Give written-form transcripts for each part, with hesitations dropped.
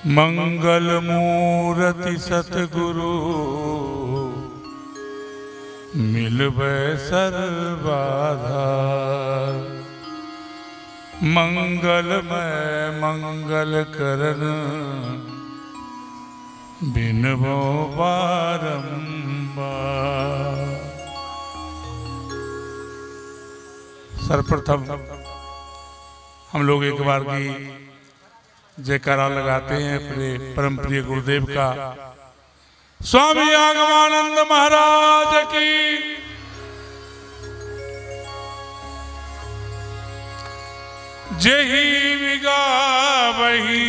मंगल मूर्ति सतगुरु मिलबै सर्वाधार। मंगलमय मंगल करन बिनबो बारंबार। सर्वप्रथम हम लोग एक बार की जयकारा लगाते हैं अपने परम प्रिय गुरुदेव का। स्वामी आगमानंद महाराज की जेहि विगावहि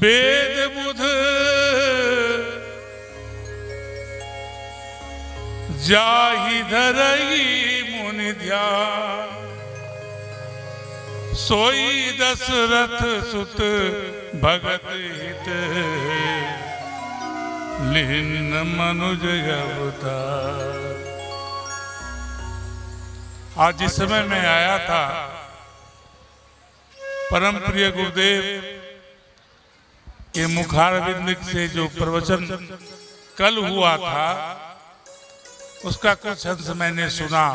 वेद बुध जाहि धरहि मुनि ध्यान। सोई दशरथ सुत भगत हित लीन मनुज अवतार। आज जिस समय मैं आया था परम प्रिय गुरुदेव के मुखारविंद से जो प्रवचन कल हुआ था उसका कुछ अंश मैंने सुना।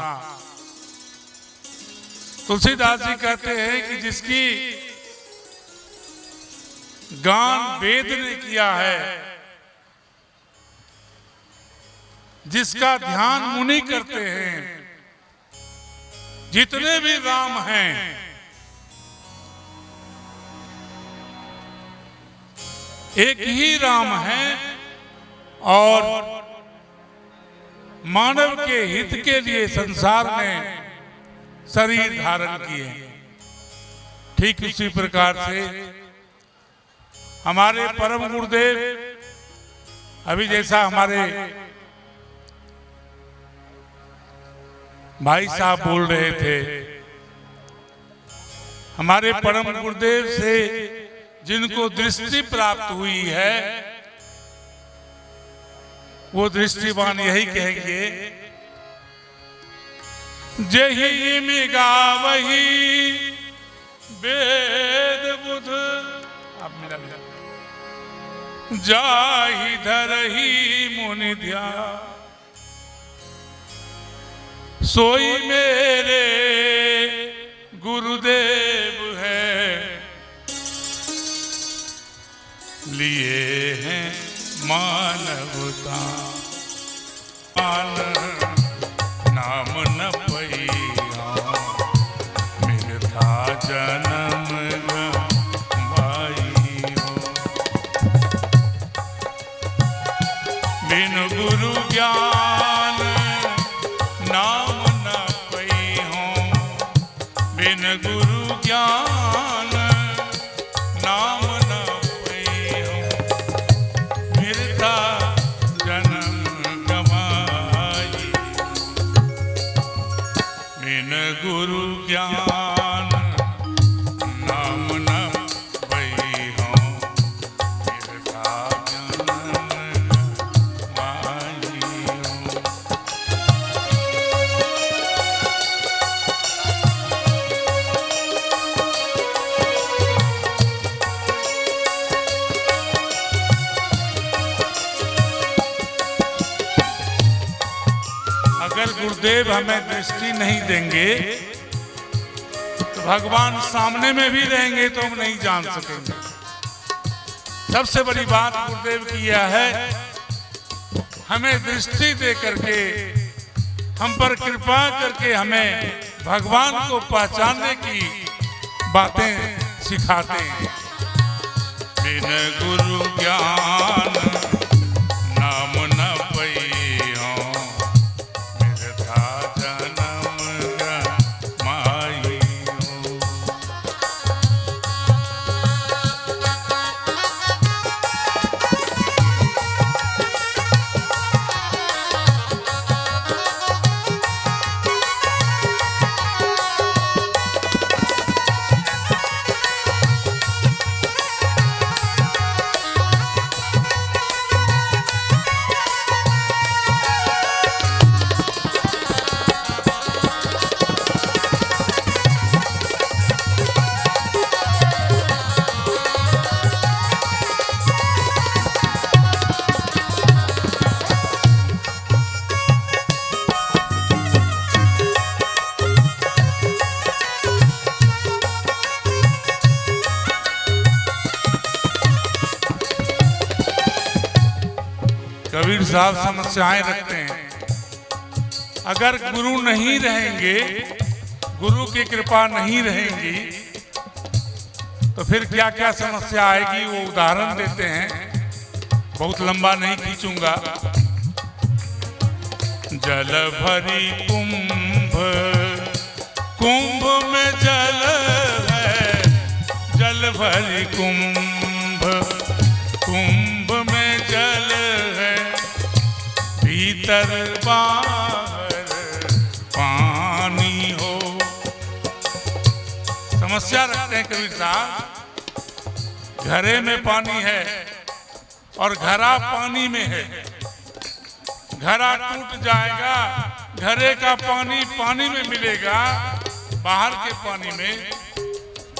तुलसीदास जी कहते हैं कि जिसकी गान वेद ने किया है, जिसका ध्यान मुनि करते हैं, जितने भी राम हैं एक ही राम है और मानव के हित के लिए संसार में शरीर धारण किए। ठीक उसी प्रकार से हमारे परम गुरुदेव अभी जैसा हमारे भाई साहब बोल रहे थे, हमारे परम गुरुदेव से जिनको दृष्टि प्राप्त हुई है वो दृष्टिवान यही कहेंगे, जेहि में गावहि वेद बुध जाहि धरहि मुनि ध्यान। सोई मेरे गुरुदेव है लिए हैं मानवता। नाम न पैया मिलता जन्म गवाइयो। बिन गुरु ज्ञान नाम न पैहो। बिन गुरु ज्ञान नाम न पैहो मिलता जन्म गवाई। बिन गुरु ज्ञान नाम न पैहो मिलता जन्म गवाइयो। अगर गुरुदेव हमें दृष्टि नहीं देंगे तो भगवान सामने में भी रहेंगे तो हम नहीं जान सकेंगे। सबसे बड़ी बात गुरुदेव की यह है, हमें दृष्टि दे करके, हम पर कृपा करके हमें भगवान को पहचानने की बातें सिखाते हैं। बिन गुरु ज्ञान नाम न पैयो मिलता जन्म गवाइयो। कबीर साहब समस्याएं रखते हैं। अगर गुरु नहीं रहेंगे, गुरु की कृपा नहीं रहेगी, तो फिर क्या क्या समस्या आएगी वो उदाहरण देते हैं, बहुत लंबा नहीं खींचूंगा। जल भरी कुंभ, कुंभ में जल है, जल भरी कुंभ, कुंभ में जल है, भीतर बाहर पानी हो। समस्या रखते हैं कबीर साहब। घरे में पानी है और घड़ा पानी में है, घड़ा टूट जाएगा, घरे का पानी पानी में मिलेगा, बाहर के पानी में।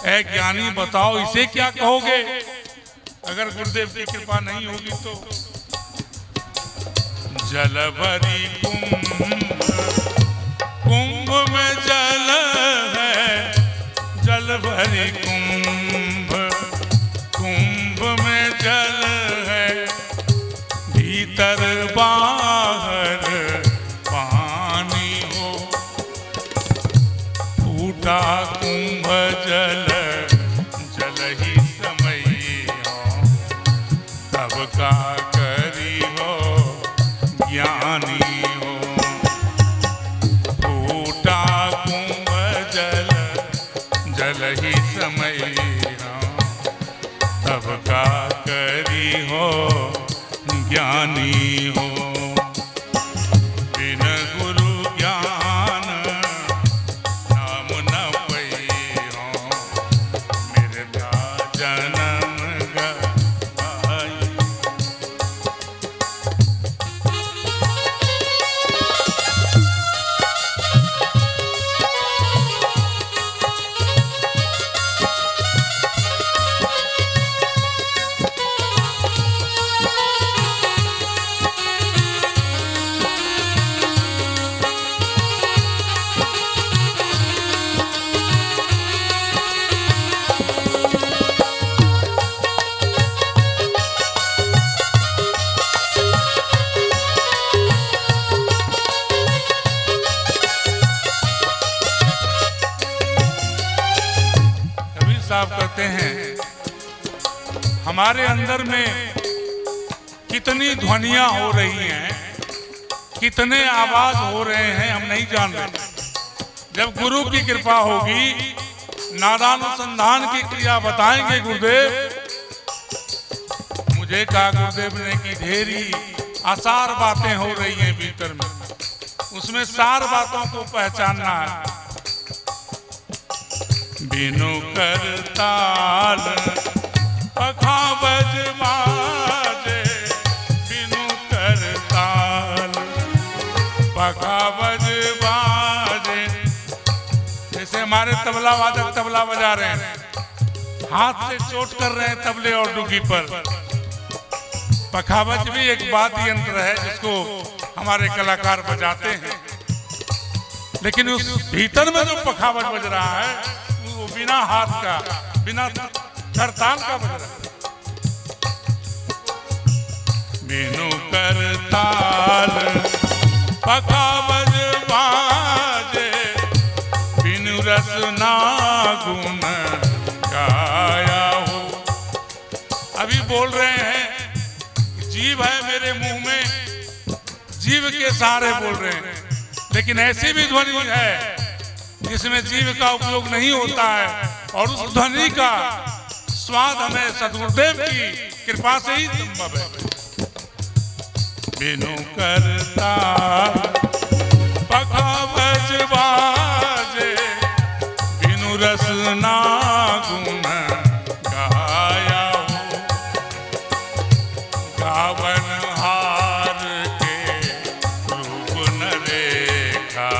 ऐ ज्ञानी बताओ इसे क्या कहोगे अगर गुरुदेव की कृपा नहीं होगी तो। जल भरी कुंभ, कुंभ में जल है, जल भरी कुंभ, कुंभ में जल है, भीतर बाहर पानी हो। फूटा कुंभ जल, जल ही समय हो, तब का करी हो ज्ञानी हो। फूटा कुंभ जल, जल ही समय हो, तब का करी हो ज्ञानी हो। बिन गुरु ज्ञान नाम न पई हो, मिर्गा जन्म गवाई। साहब कहते हैं हमारे अंदर में कितनी ध्वनियां हो रही हैं, कितने आवाज हो रहे हैं, हम नहीं जान रहे। जब गुरु की कृपा होगी, नादानुसंधान की क्रिया बताएंगे गुरुदेव। मुझे कहा गुरुदेव ने कि ढेरी आसार बातें हो रही हैं भीतर में, उसमें सार बातों को पहचानना है। बिनु करताल पखावज बाजे, बिनु करताल पखावज बाजे। जैसे हमारे तबला वादक तबला बजा रहे हैं, हाथ से चोट कर रहे हैं तबले और डुगी पर। पखावज भी एक वाद्य यंत्र है जिसको हमारे कलाकार बजाते हैं, लेकिन उस भीतर में जो पखावज बज रहा है वो बिना हाथ का, बिना करताल का बज रहा है। बिनु करताल पखावज बाजे, बिनु रसना गुण गाया हो। अभी बोल रहे हैं, जीव है मेरे मुंह में, जीव के सहारे बोल रहे हैं, लेकिन ऐसी भी ध्वनि है जिसमें जीव का उपयोग नहीं होता है, और उस ध्वनि का स्वाद हमें सद्गुरुदेव की कृपा से ही संभव है। बिनु करताल पखावज बाजे, बिनु रसना गुण गाया हो। गावन हार के रूप न रेखा,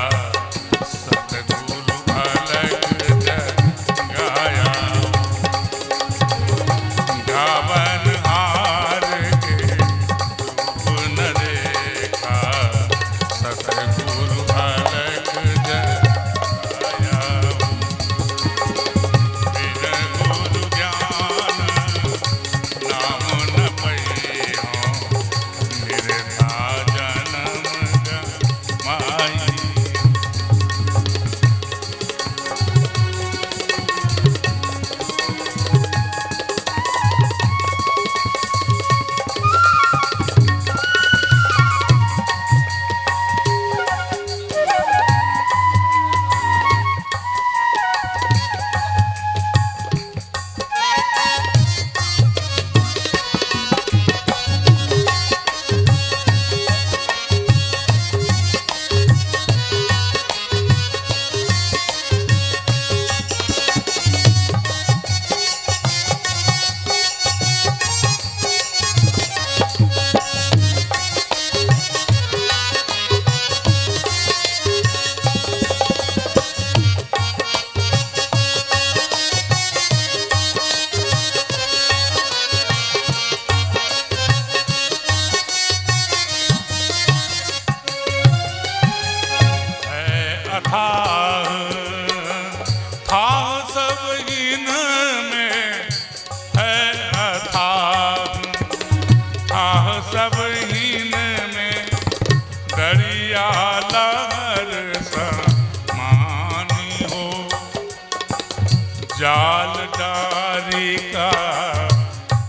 का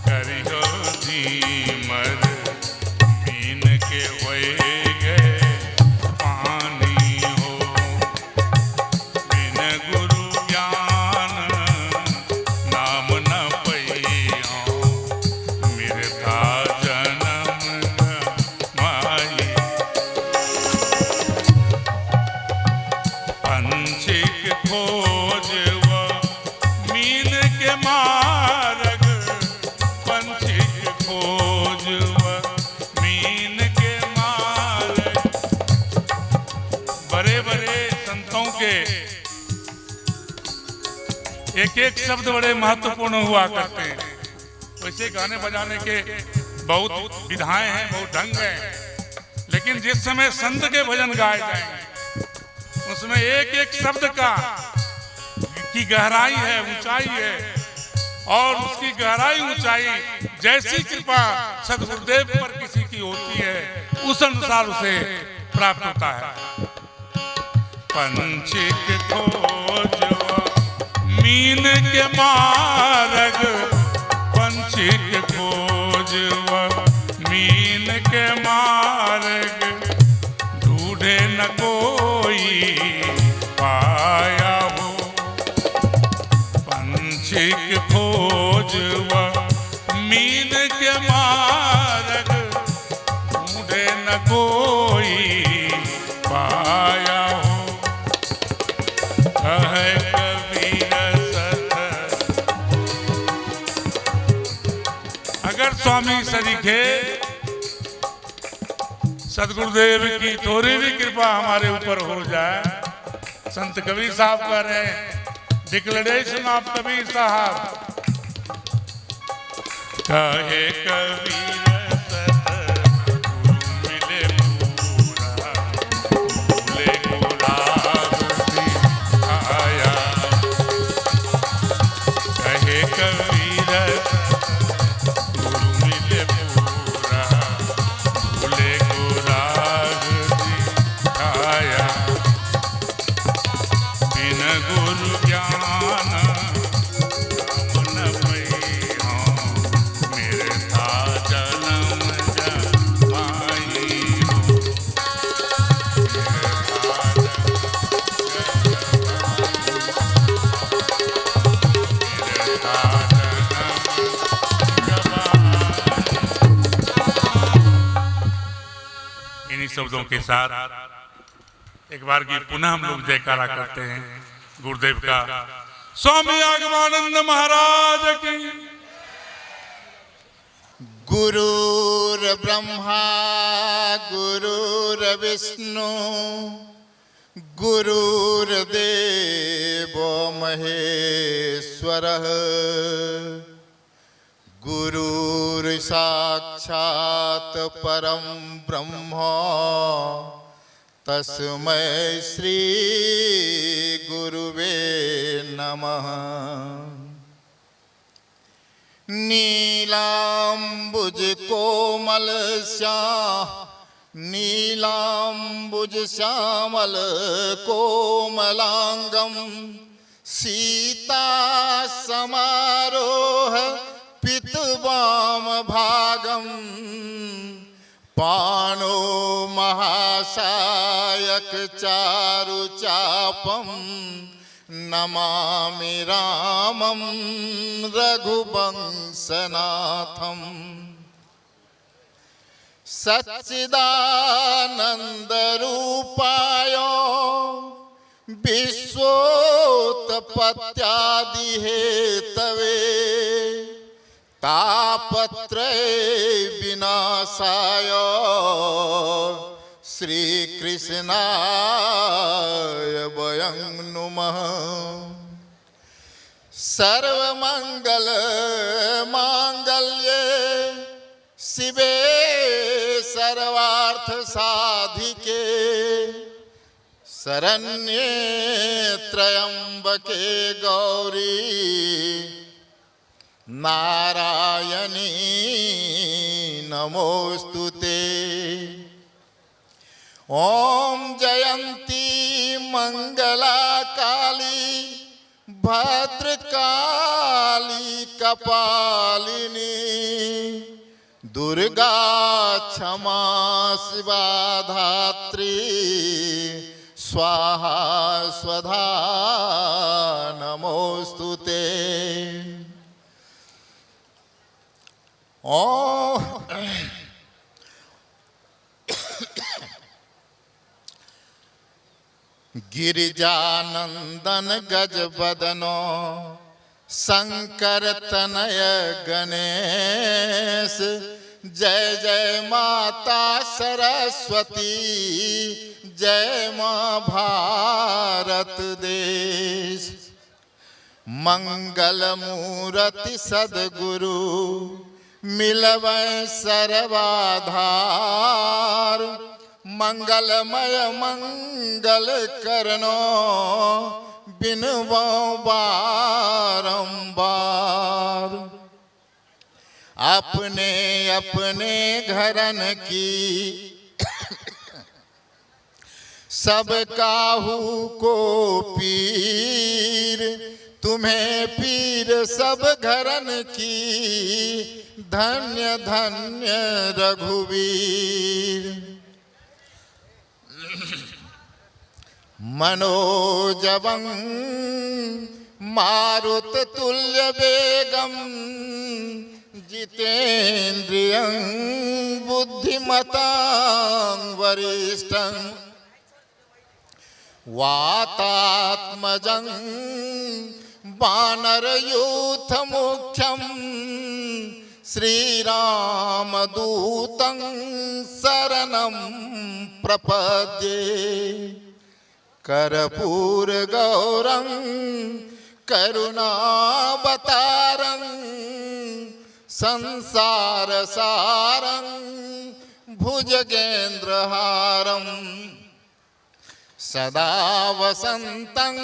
करियो धीमर मीन के होए गए पानी हो। बिन गुरु ज्ञान नाम न पैया मिर्था जन्म माई। पंछिक खोज व मीन के मार्ग, पंछिक खोज व मीन के मार्ग। बड़े बड़े संतों के एक एक शब्द बड़े महत्वपूर्ण हुआ करते हैं। वैसे गाने बजाने के बहुत विधाएं हैं, बहुत ढंग हैं, लेकिन जिस समय संत के भजन गाए जाएंगे उसमें एक एक शब्द का की गहराई है, ऊंचाई है, और उसकी गहराई ऊंचाई जैसी कृपा सदगुरुदेव पर किसी की होती है उस अनुसार उसे प्राप्त होता है। पंछिक खोज मीन के मार्ग, पंछिक खोज मीन के मार्ग, ढूंढे न कोई पाया हो। पंछिक खोज मीन के मार्ग, ढूंढे न कोई पाया हो। कहे कबीर सत अगर स्वामी सरीखे सदगुरुदेव की थोड़ी भी कृपा हमारे ऊपर हो जाए। संत कबीर साहब कह रहे हैं, डिक्लेरेशन ऑफ कबीर साहब, कहे कबीर सत गुरु मिले पूरा, भूले गुलाब दिखाया। कहे कबीर गुरु मिले पूरा, भूले गुलाब दिखाया। बिन गुरु ज्ञान नाम न पैया मिर्था जन्म जमाई हो। मिर्था इन्हीं शब्दों के साथ एक बार की पुनः हम लोग जयकारा करते हैं गुरुदेव का। स्वामी आगमानंद महाराज की। गुरुर ब्रह्मा गुरुर विष्णु गुरुर्देवो महेश्वरः गुरुर् साक्षात् परं ब्रह्म तस्मै श्री गुरुवे नमः। नीलाम्बुज कोमल नीलाम्बुज श्यामल कोमलांगम सीता समारोह पितवाम भागम पाणो महासायक चारु चापम नमामि रामं रघुवंशनाथम। सच्चिदानंद रूपाय विश्वोत्पत्त्यादि हेतवे तापत्रय विनाशाय श्री कृष्णाय वयं नुमः। सर्वमंगल मांगल्ये शिवे सर्वार्थ साधिके शरण्ये त्र्यंबके गौरी नारायणी नमोस्तुते। ओम जयंती मंगला काली भद्रकाली कपालिनी दुर्गा क्षमा शिवा धात्री स्वाहा स्वधा नमोस्तुते। गिरिजानंदन गजबदनो शंकर तनय गणेश जय जय माता सरस्वती जय माँ भारत देश। मंगल मूर्ति सद्गुरु मिलवै सर्वाधार मंगलमय मंगल करनो बिनवो बारंबार। अपने अपने घरन की सब काहू को पीर तुम्हें पीर सब घरन की धन्य धन्य रघुवीर। मनोजवं मारुत तुल्य वेगम जितेन्द्रियं बुद्धिमतां वरिष्ठं वातात्मजं वानरयूथ मुख्यं श्रीरामदूतं शरणं प्रपद्ये। कर्पूर गौरं करुणावतारं संसार सारं भुजगेन्द्रहारं सदा वसन्तं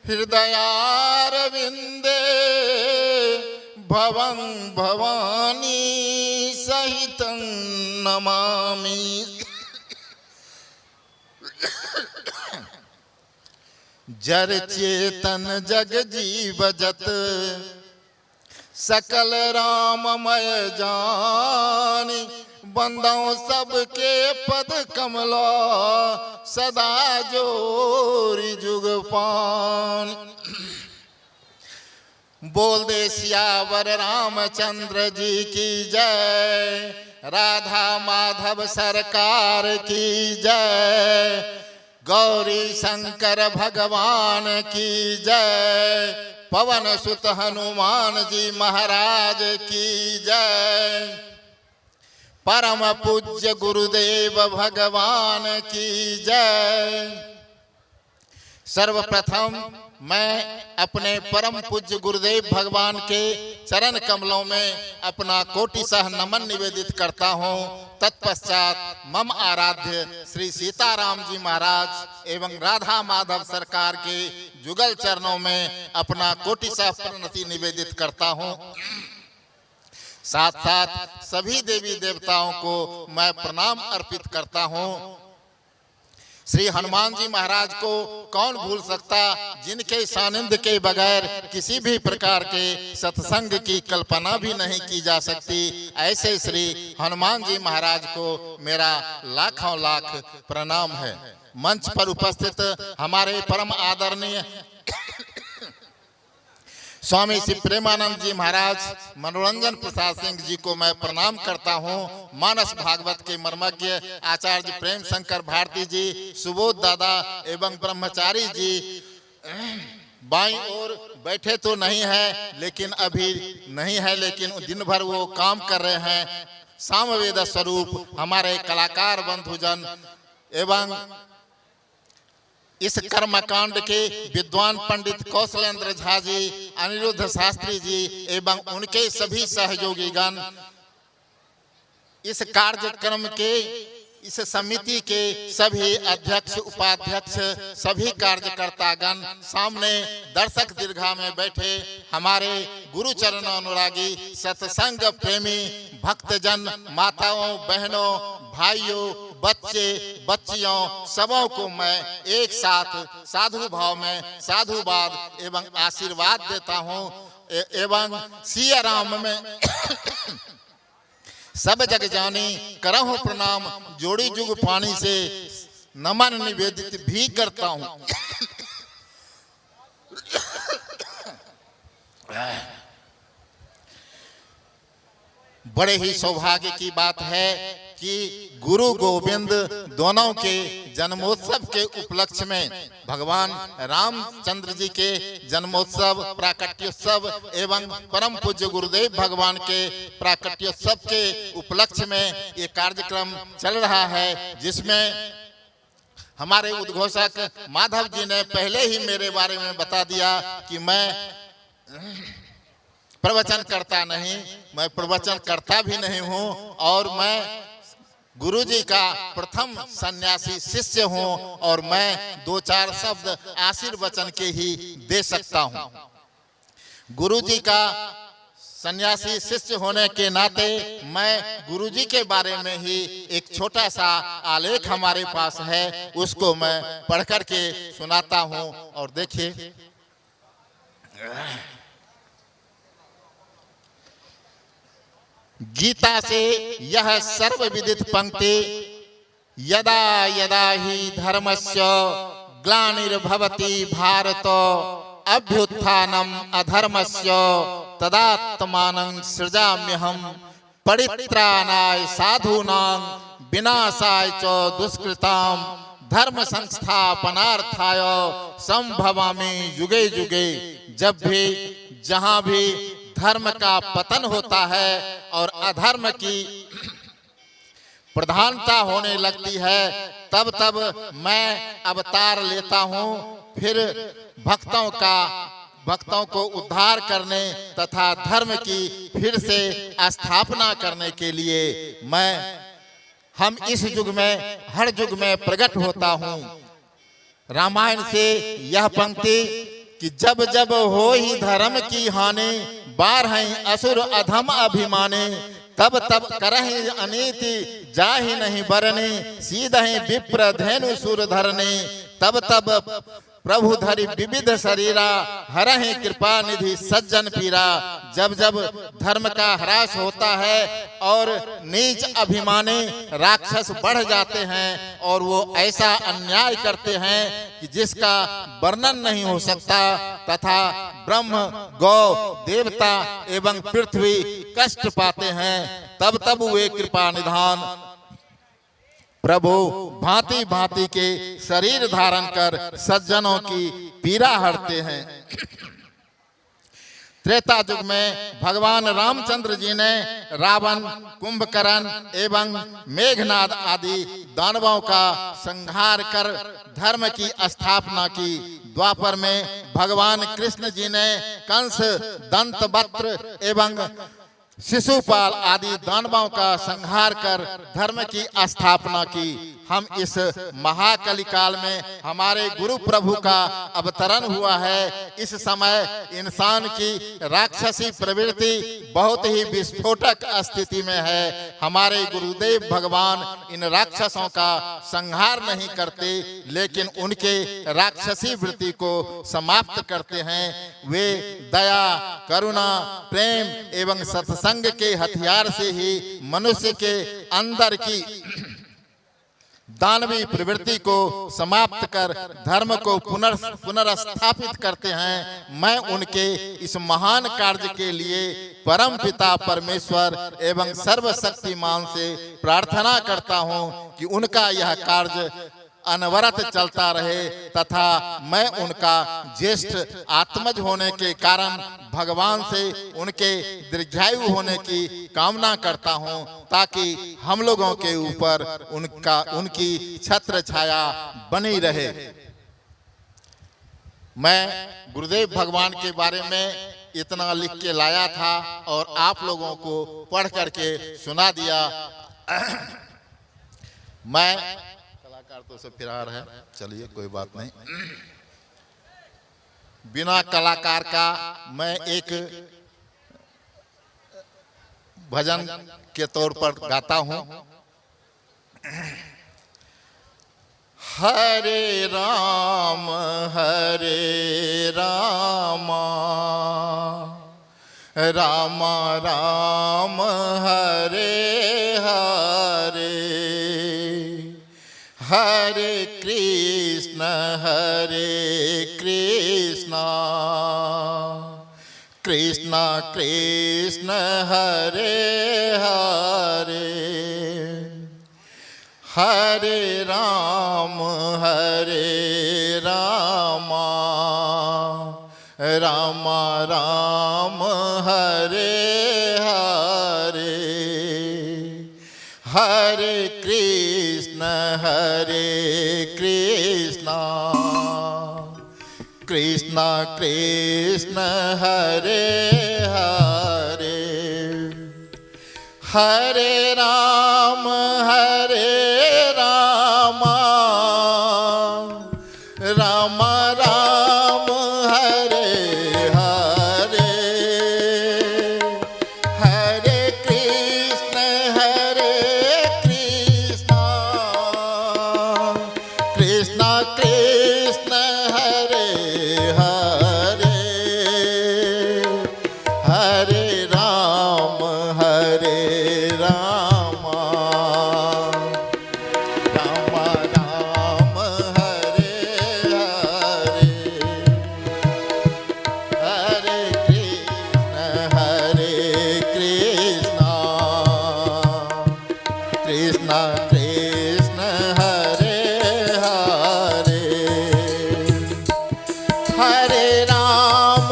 हृदयारविन्दे भवं भवानी सहितं नमामि। जर चेतन जग जीव जत सकल राममय जानी बंदों सबके पद कमला सदा जोरी जुग पान। बोल दे सियावर रामचंद्र जी की जय राधा माधव सरकार की जय गौरी शंकर भगवान की जय पवन सुत हनुमान जी महाराज की जय परम पूज्य गुरुदेव भगवान की जय। सर्वप्रथम मैं अपने परम पूज्य गुरुदेव भगवान के चरण कमलों में अपना कोटिशः नमन निवेदित करता हूँ। तत्पश्चात मम आराध्य श्री सीताराम जी महाराज एवं राधा माधव सरकार के जुगल चरणों में अपना कोटिशः प्रणति निवेदित करता हूँ। साथ साथ सभी देवी देवताओं को मैं प्रणाम अर्पित करता हूँ। श्री हनुमान जी महाराज को कौन भूल सकता, जिनके सानिध्य के बगैर किसी भी प्रकार के सत्संग की कल्पना भी नहीं की जा सकती। ऐसे श्री हनुमान जी महाराज को मेरा लाखों लाख प्रणाम है। मंच पर उपस्थित हमारे परम आदरणीय स्वामी श्री प्रेमानंद जी महाराज, मनोरंजन प्रसाद सिंह जी को मैं प्रणाम करता हूँ। मानस भागवत के मर्मज्ञ आचार्य प्रेम शंकर भारती जी, सुबोध दादा एवं ब्रह्मचारी जी बाईं ओर बैठे तो नहीं है लेकिन अभी नहीं है, लेकिन दिन भर वो काम कर रहे हैं। सामवेद स्वरूप हमारे कलाकार बंधुजन एवं इस कर्मकांड के विद्वान पंडित कौशलेंद्र झा जी, अनिरुद्ध शास्त्री जी एवं उनके सभी सहयोगीगण, इस कार्यक्रम के इस समिति के सभी अध्यक्ष उपाध्यक्ष, सभी कार्यकर्तागण, सामने दर्शक दीर्घा में बैठे हमारे गुरुचरण अनुरागी सत्संग प्रेमी भक्तजन, माताओं बहनों भाइयों बच्चे बच्चियों सबों को मैं एक साथ साधु भाव में साधुवाद एवं आशीर्वाद देता हूँ। एवं सिया राम में सब जग जानी करहु प्रणाम, जोड़ी जुग पानी से नमन निवेदित भी करता हूं। बड़े ही सौभाग्य की बात है कि गुरु गोविंद दोनों के जन्मोत्सव के उपलक्ष्य में भगवान रामचंद्र जी के जन्मोत्सव, प्राकट्योत्सव एवं परम पूज्य गुरुदेव भगवान के प्राकट्योत्सव के उपलक्ष्य में ये कार्यक्रम चल रहा है, जिसमें हमारे उद्घोषक माधव जी ने पहले ही मेरे बारे में बता दिया कि मैं प्रवचन करता नहीं, मैं प्रवचन करता भी नहीं हूं और मैं गुरु जी का प्रथम सन्यासी शिष्य हूं और मैं 2-4 शब्द आशीर्वचन के ही दे सकता हूं। गुरु जी का सन्यासी शिष्य होने के नाते मैं गुरु जी के बारे में ही एक छोटा सा आलेख हमारे पास है, उसको मैं पढ़ करके सुनाता हूं। और देखिए, गीता से यह सर्वविदित पंक्ति, यदा यदा ही धर्मस्य ग्लानिर्भवति भारत अभ्युत्थानम अधर्मस्य तदात्मानं सृजाम्यहम् परित्राणाय साधूनां विनाशाय च दुष्कृतां धर्म संस्थापनार्थाय संभवामि युगे युगे। जब भी जहां भी धर्म का पतन होता है और अधर्म की प्रधानता होने लगती है, तब तब मैं अवतार लेता हूं। फिर भक्तों को उद्धार करने तथा धर्म की फिर से स्थापना करने के लिए हम इस युग में, हर युग में प्रकट होता हूं। रामायण से यह पंक्ति कि जब जब हो ही धर्म की हानि, बारहं असुर अधम अभिमानी, तब तब करहि अनीति जाहि नहीं बरनी, सीधहि विप्र धेनु सुर धरनी, तब तब प्रभु धरि विविध शरीरा, हरहि कृपा निधि सज्जन पीरा। जब जब धर्म का ह्रास होता है और नीच अभिमानी राक्षस बढ़ जाते हैं और वो ऐसा अन्याय करते हैं कि जिसका वर्णन नहीं हो सकता, तथा ब्रह्म, गौ, देवता एवं पृथ्वी कष्ट पाते हैं, तब तब वे कृपा निधान प्रभु भांति भांति के शरीर धारण कर सज्जनों की पीड़ा हरते हैं। त्रेता युग में भगवान रामचंद्र जी ने रावण, कुंभकर्ण एवं मेघनाद आदि दानवों का संहार कर धर्म की स्थापना की। द्वापर में भगवान कृष्ण जी ने कंस, दंतवक्त्र एवं शिशुपाल आदि दानवों का संहार कर धर्म की स्थापना की। हम इस महाकली काल में हमारे गुरु प्रभु का अवतरण हुआ है। इस समय इंसान की राक्षसी प्रवृत्ति बहुत ही विस्फोटक स्थिति में है। हमारे गुरुदेव भगवान इन राक्षसों का संहार नहीं करते, लेकिन उनके राक्षसी वृत्ति को समाप्त करते हैं। वे दया, करुणा, प्रेम एवं सत्संग के हथियार से ही मनुष्य के अंदर की दानवी प्रवृत्ति को समाप्त कर धर्म को पुनर्स्थापित करते हैं। मैं उनके इस महान कार्य के लिए परम पिता परमेश्वर एवं सर्वशक्तिमान से प्रार्थना करता हूं कि उनका यह कार्य अनवरत चलता रहे, तथा मैं उनका ज्येष्ठ आत्मज होने के कारण भगवान से उनके दीर्घायु होने की कामना करता हूं, ताकि हम लोगों के ऊपर उनकी छत्र छाया बनी रहे। मैं गुरुदेव भगवान के बारे में इतना लिख के लाया था और आप लोगों को पढ़ करके सुना दिया। मैं तो सब फिरार है, चलिए कोई बात नहीं। बिना कलाकार का मैं एक भजन के तौर पर गाता हूं। हरे राम राम राम हरे हरे, हरे कृष्ण कृष्ण कृष्ण हरे हरे, हरे राम राम राम हरे हरे, हरे कृष्ण कृष्ण कृष्ण हरे हरे, हरे राम राम राम हरे हरे, हरे कृष्ण कृष्ण कृष्ण हरे हरे, हरे राम राम राम हरे हरे, हरे कृष्ण कृष्ण कृष्ण हरे हरे, हरे राम राम राम हरे हरे, हरे कृष्ण कृष्ण कृष्ण हरे हरे, हरे राम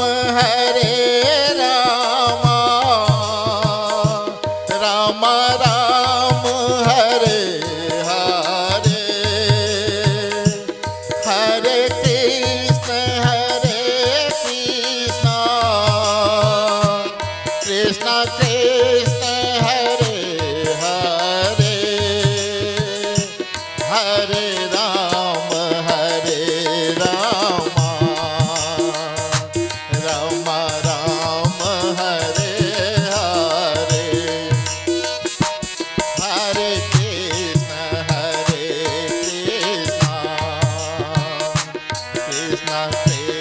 राम राम हरे हरे, हरे कृष्ण कृष्ण हरे हरे, हरे राम राम राम हरे हरे, हरे कृष्ण कृष्ण कृष्ण हरे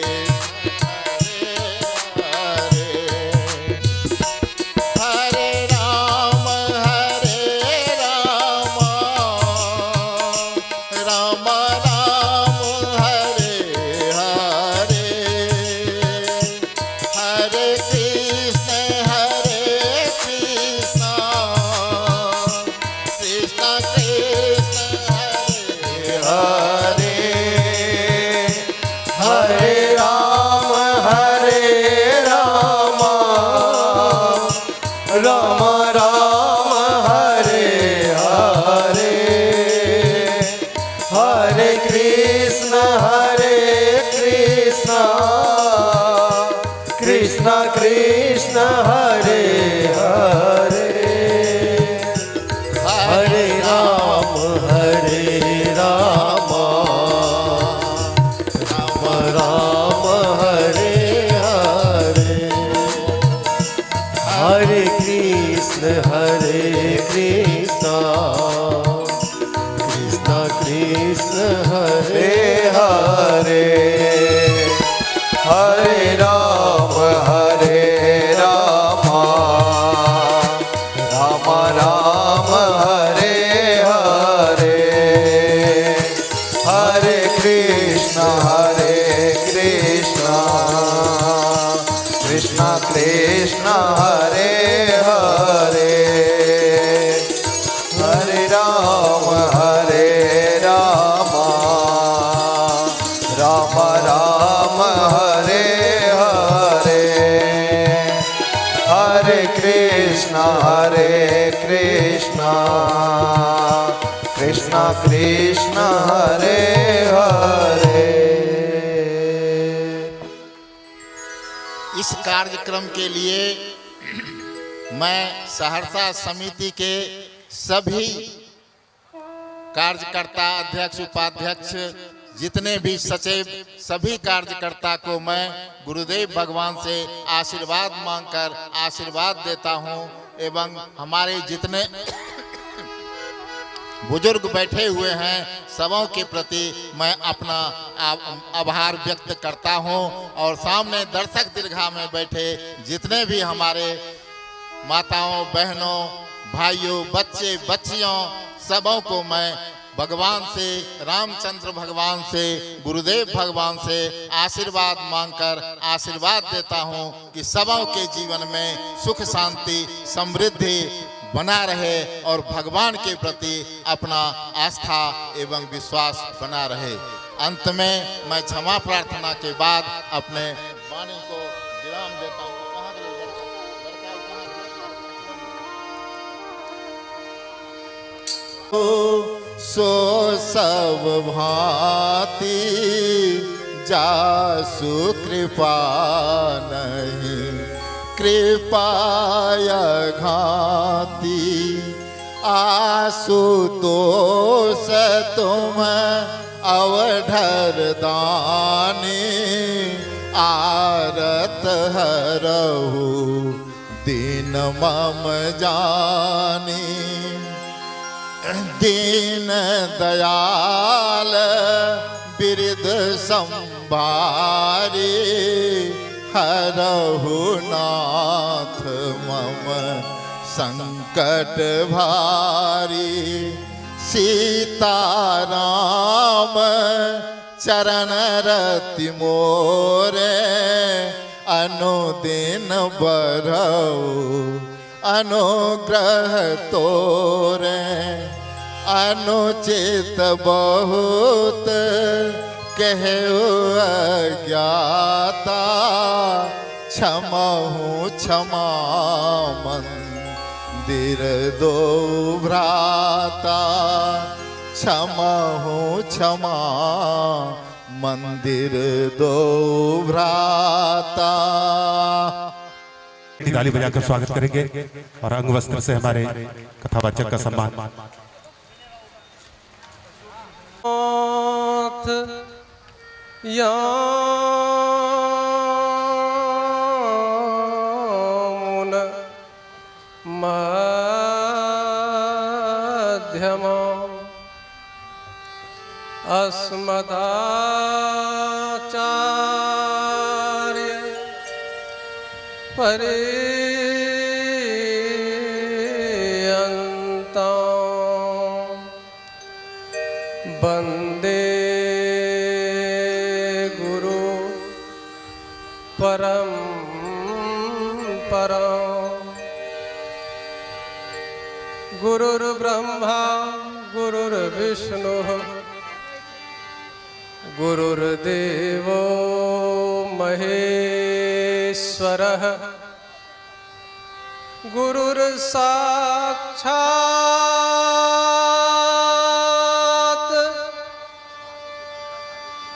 हरे, हरे राम राम राम हरे हरे, हरे कृष्ण कृष्ण कृष्ण हरे हरे, हरे राम राम राम हरे हरे, हरे कृष्ण कृष्ण कृष्ण हरे हरे, हरे राम राम राम हरे हरे, हरे कृष्ण कृष्ण कृष्ण हरे हरे, हरे राम राम राम हरे हरे, हरे कृष्ण कृष्ण कृष्ण हरे हरे। इस कार्यक्रम के लिए मैं सहरसा समिति के सभी कार्यकर्ता, अध्यक्ष, उपाध्यक्ष, जितने भी सचिव, सभी कार्यकर्ता को मैं गुरुदेव भगवान से आशीर्वाद मांगकर आशीर्वाद देता हूं एवं हमारे जितने बुजुर्ग बैठे हुए हैं, सबों के प्रति मैं अपना आभार व्यक्त करता हूं। और सामने दर्शक दीर्घा में बैठे जितने भी हमारे माताओं, बहनों, भाइयों, बच्चे, बच्चियों, सबों को मैं भगवान से, रामचंद्र भगवान से, गुरुदेव भगवान से आशीर्वाद मांगकर आशीर्वाद देता हूं कि सबों के जीवन में सुख, शांति, समृद्धि बना रहे और भगवान के प्रति अपना आस्था एवं विश्वास बना रहे। अंत में मैं क्षमा प्रार्थना के बाद अपने वाणी को विराम देता हूं। सो सब भांति जासु कृपा नहीं, कृपाय घाती आसु तो तुम अवधर दानी, आरत हरहु दीन मम जानी। दीन दयाल बिरद संभारी, हरहु नाथ मम संकट भारी। सीताराम चरण रति मोरे, अनुदिन बरहु अनुग्रह तोरे। अनुचित बहुत कहु अज्ञाता, क्षमहु क्षमा मंदिर दो भ्राता। क्षमहु क्षमा मंदिर दो भ्राता। ताली बजाकर स्वागत करेंगे और अंग वस्त्र से हमारे कथावाचक का सम्मान। यामुन मध्यम अस्मदाचार्य पर्यन्तं वन्दे गुरु परम्परां। गुरुर्ब्रह्मा गुरुर्विष्णुः गुरुर्देवो महेश्वरः गुरुर्साक्षात्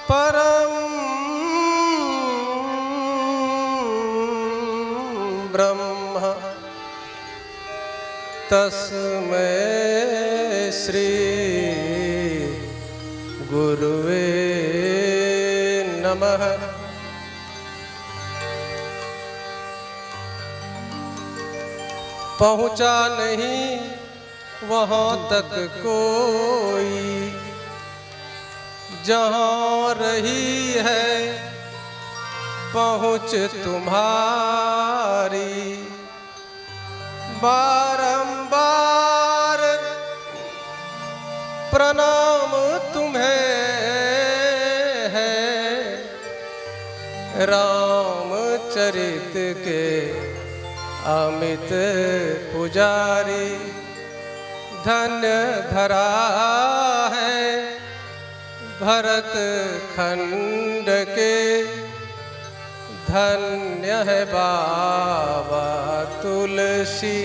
परं ब्रह्म। तस्मै श्री गुरुवे नमः। पहुँचा नहीं वहाँ तक कोई, जहाँ रही है पहुँच तुम्हारी। बारंबार प्रणाम तुम्हें है, रामचरित के अमित पुजारी। धन्य धरा है भरत खंड के, धन्य है बाबा तुलसी।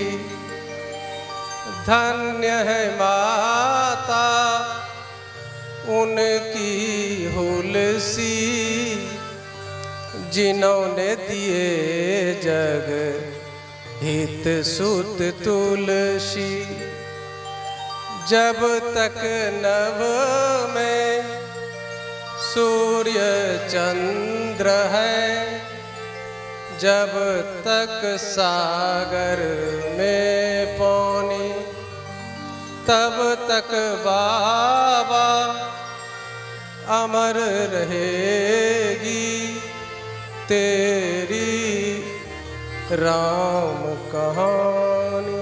धन्य है माता उनकी हुलसी, जिन्होंने दिए जग हित सुत तुलसी। जब तक नभ में सूर्य चंद्र है, जब तक सागर में पानी, तब तक बाबा अमर रहेगी तेरी राम कहानी।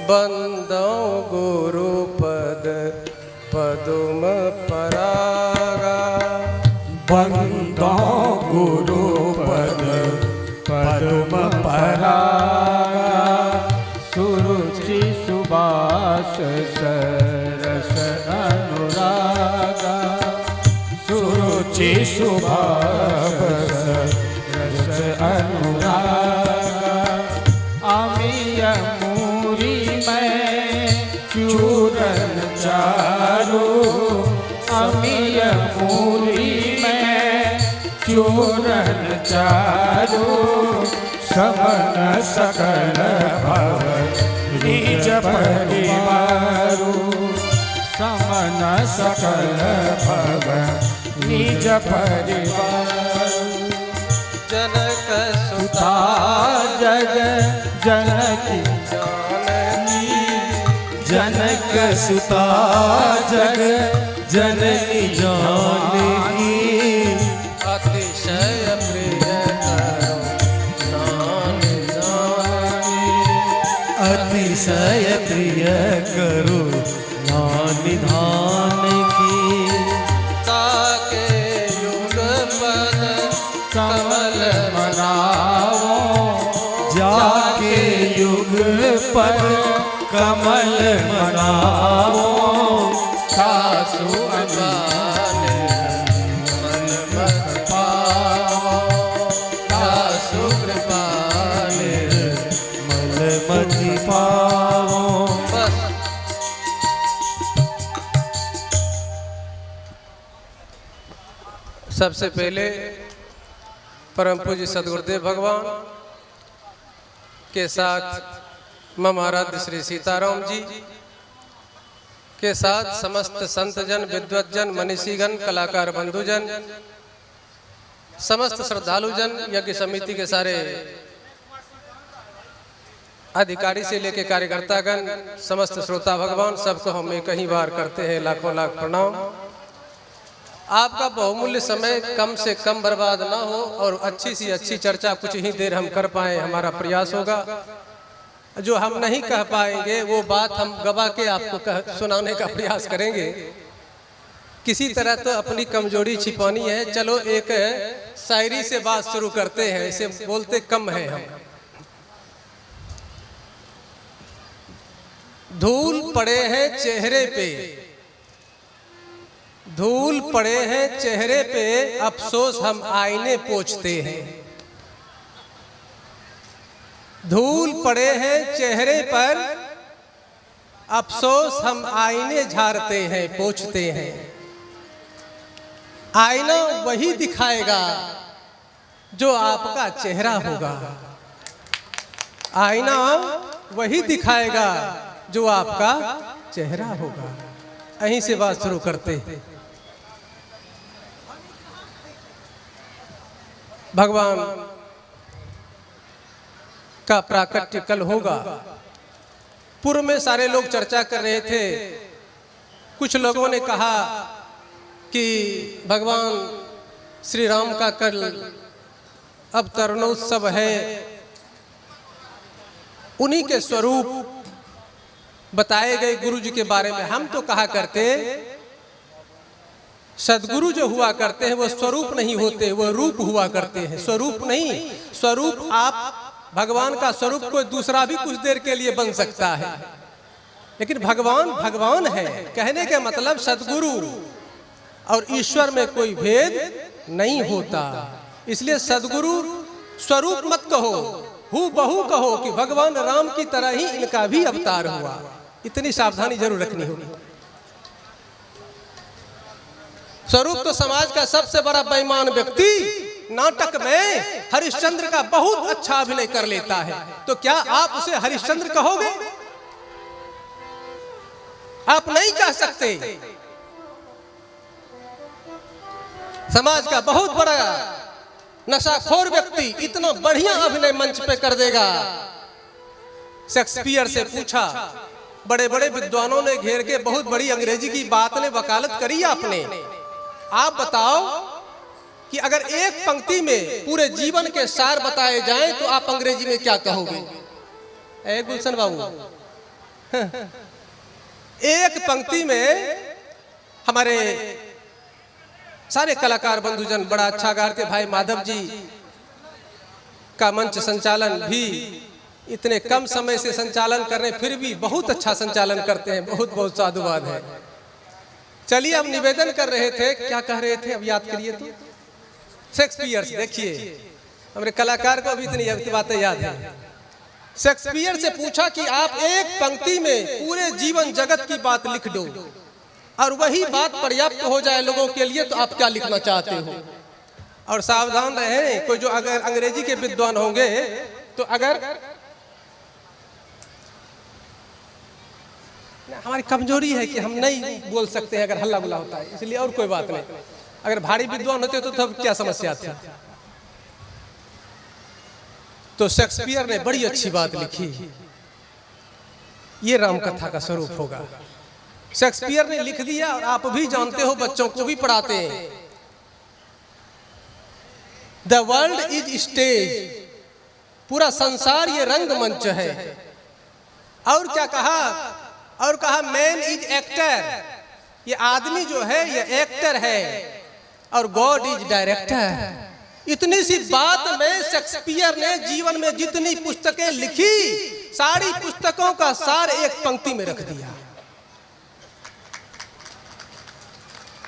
बंदो गुरु पद पदुम परागा, बंदो गुरु पद पदुम परागा, सुरुचि सुबास सरस अनुरागा, सुरुचि सुबास रस अनुरागा। अमीय मूरी में चूरन चारू, अमीय मूरी में चूरन चारू, समन सकल भव निज परिवारु, समन सकल भव निज परिवारु। जनक सुता जग जनकी जानकी, जनक सुता जग जननी जानकी, अतिशय प्रिय करो नाम जानी। अतिशय प्रिय करो निधान की। ताके युग पद कमल मनावो, जाके युग पद कमल मनावो, सासु अबाने मन मत पावो, सासु कृपाने मल मति पावो। बस सबसे पहले परम पूज्य सदगुरुदेव भगवान के साथ मम आराध्य श्री सीताराम जी के साथ समस्त संतजन, विद्वतजन, मनीषीगण, कलाकार बंधुजन, समस्त श्रद्धालुजन, यज्ञ समिति के सारे अधिकारी से लेकर कार्यकर्तागण, समस्त श्रोता भगवान, सबको हम एक ही बार करते हैं लाखों लाख प्रणाम। आपका बहुमूल्य समय कम से कम बर्बाद ना हो और अच्छी सी अच्छी चर्चा कुछ ही देर हम कर पाए, हमारा प्रयास होगा। जो हम नहीं कह पाएंगे वो बात हम गवा के आपको सुनाने का प्रयास करेंगे। किसी तरह तो अपनी कमजोरी छिपानी है। चलो एक शायरी से बात शुरू करते हैं, इसे बोलते कम है हम। धूल पड़े हैं चेहरे पे, धूल पड़े हैं चेहरे पे, अफसोस हम आईने पोंछते हैं। धूल पड़े हैं चेहरे पर, अफसोस हम आईने झाड़ते हैं, पोंछते हैं। आईना वही दिखाएगा जो आपका चेहरा होगा, आईना वही दिखाएगा जो आपका चेहरा होगा। यहीं से बात शुरू करते हैं। भगवान का प्राकट्य कल होगा। पूर्व में सारे लोग चर्चा कर रहे थे। कुछ लोगों ने कहा कि भगवान श्री राम का कल अवतरणोत्सव है, उन्हीं के स्वरूप बताए गए गुरु जी के बारे में। हम तो कहा करते सदगुरु जो हुआ करते हैं वो स्वरूप नहीं होते, वो रूप हुआ करते हैं, स्वरूप नहीं। स्वरूप आप भगवान का स्वरूप कोई दूसरा भी कुछ देर के लिए बन सकता है, लेकिन भगवान भगवान है। कहने का मतलब सदगुरु और ईश्वर में कोई भेद नहीं होता। इसलिए सदगुरु स्वरूप मत कहो, हु बहु कहो कि भगवान राम की तरह ही इनका भी अवतार हुआ। इतनी सावधानी जरूर रखनी होगी। स्वरूप तो समाज का सबसे बड़ा बेईमान व्यक्ति नाटक में हरिश्चंद्र का बहुत अच्छा अभिनय कर लेता है, तो क्या आप उसे हरिश्चंद्र कहोगे? आप नहीं कह सकते। समाज का बहुत बड़ा नशाखोर व्यक्ति इतना बढ़िया अभिनय मंच पे कर देगा। शेक्सपियर से पूछा बड़े बड़े विद्वानों ने घेर के बहुत बड़ी अंग्रेजी की बात ने वकालत करी आपने। आप बताओ कि अगर एक पंक्ति में पूरे जीवन के सार बताए जाएं तो आप अंग्रेजी में क्या कहोगे? गुलशन बाबू, एक पंक्ति में हमारे सारे कलाकार बंधुजन बड़ा अच्छा गाते, भाई माधव जी का मंच संचालन भी इतने कम समय से संचालन कर रहे हैं, फिर भी बहुत अच्छा संचालन करते हैं, बहुत बहुत साधुवाद है। चलिए, हम निवेदन कर रहे थे, क्या कह रहे थे अब याद करिए तो। शेक्सपियर, देखिए हमारे कलाकार को भी इतनी बातें याद है। शेक्सपियर से पूछा कि आप एक पंक्ति में पूरे जीवन जगत की बात लिख दो और वही बात पर्याप्त हो जाए लोगों के लिए, तो आप क्या लिखना चाहते हो? और सावधान रहें, कोई जो अगर अंग्रेजी के विद्वान होंगे तो अगर हमारी कमजोरी है कि हम नहीं बोल सकते हैं अगर हल्ला गुल्ला होता है, इसलिए, और कोई बात नहीं। अगर भारी विद्वान होते तो तब क्या समस्या थी। तो शेक्सपियर ने बड़ी अच्छी बात लिखी, ये राम कथा का स्वरूप होगा। शेक्सपियर ने लिख दिया और आप भी जानते हो, बच्चों को भी पढ़ाते हैं। द वर्ल्ड इज स्टेज, पूरा संसार ये रंगमंच है। और क्या कहा? और कहा मैन इज एक्टर, ये आदमी जो है ये एक्टर है और गॉड इज डायरेक्टर। इतनी सी बात में शेक्सपियर ने जीवन में जितनी पुस्तकें लिखी, सारी पुस्तकों का सार एक पंक्ति में रख दिया।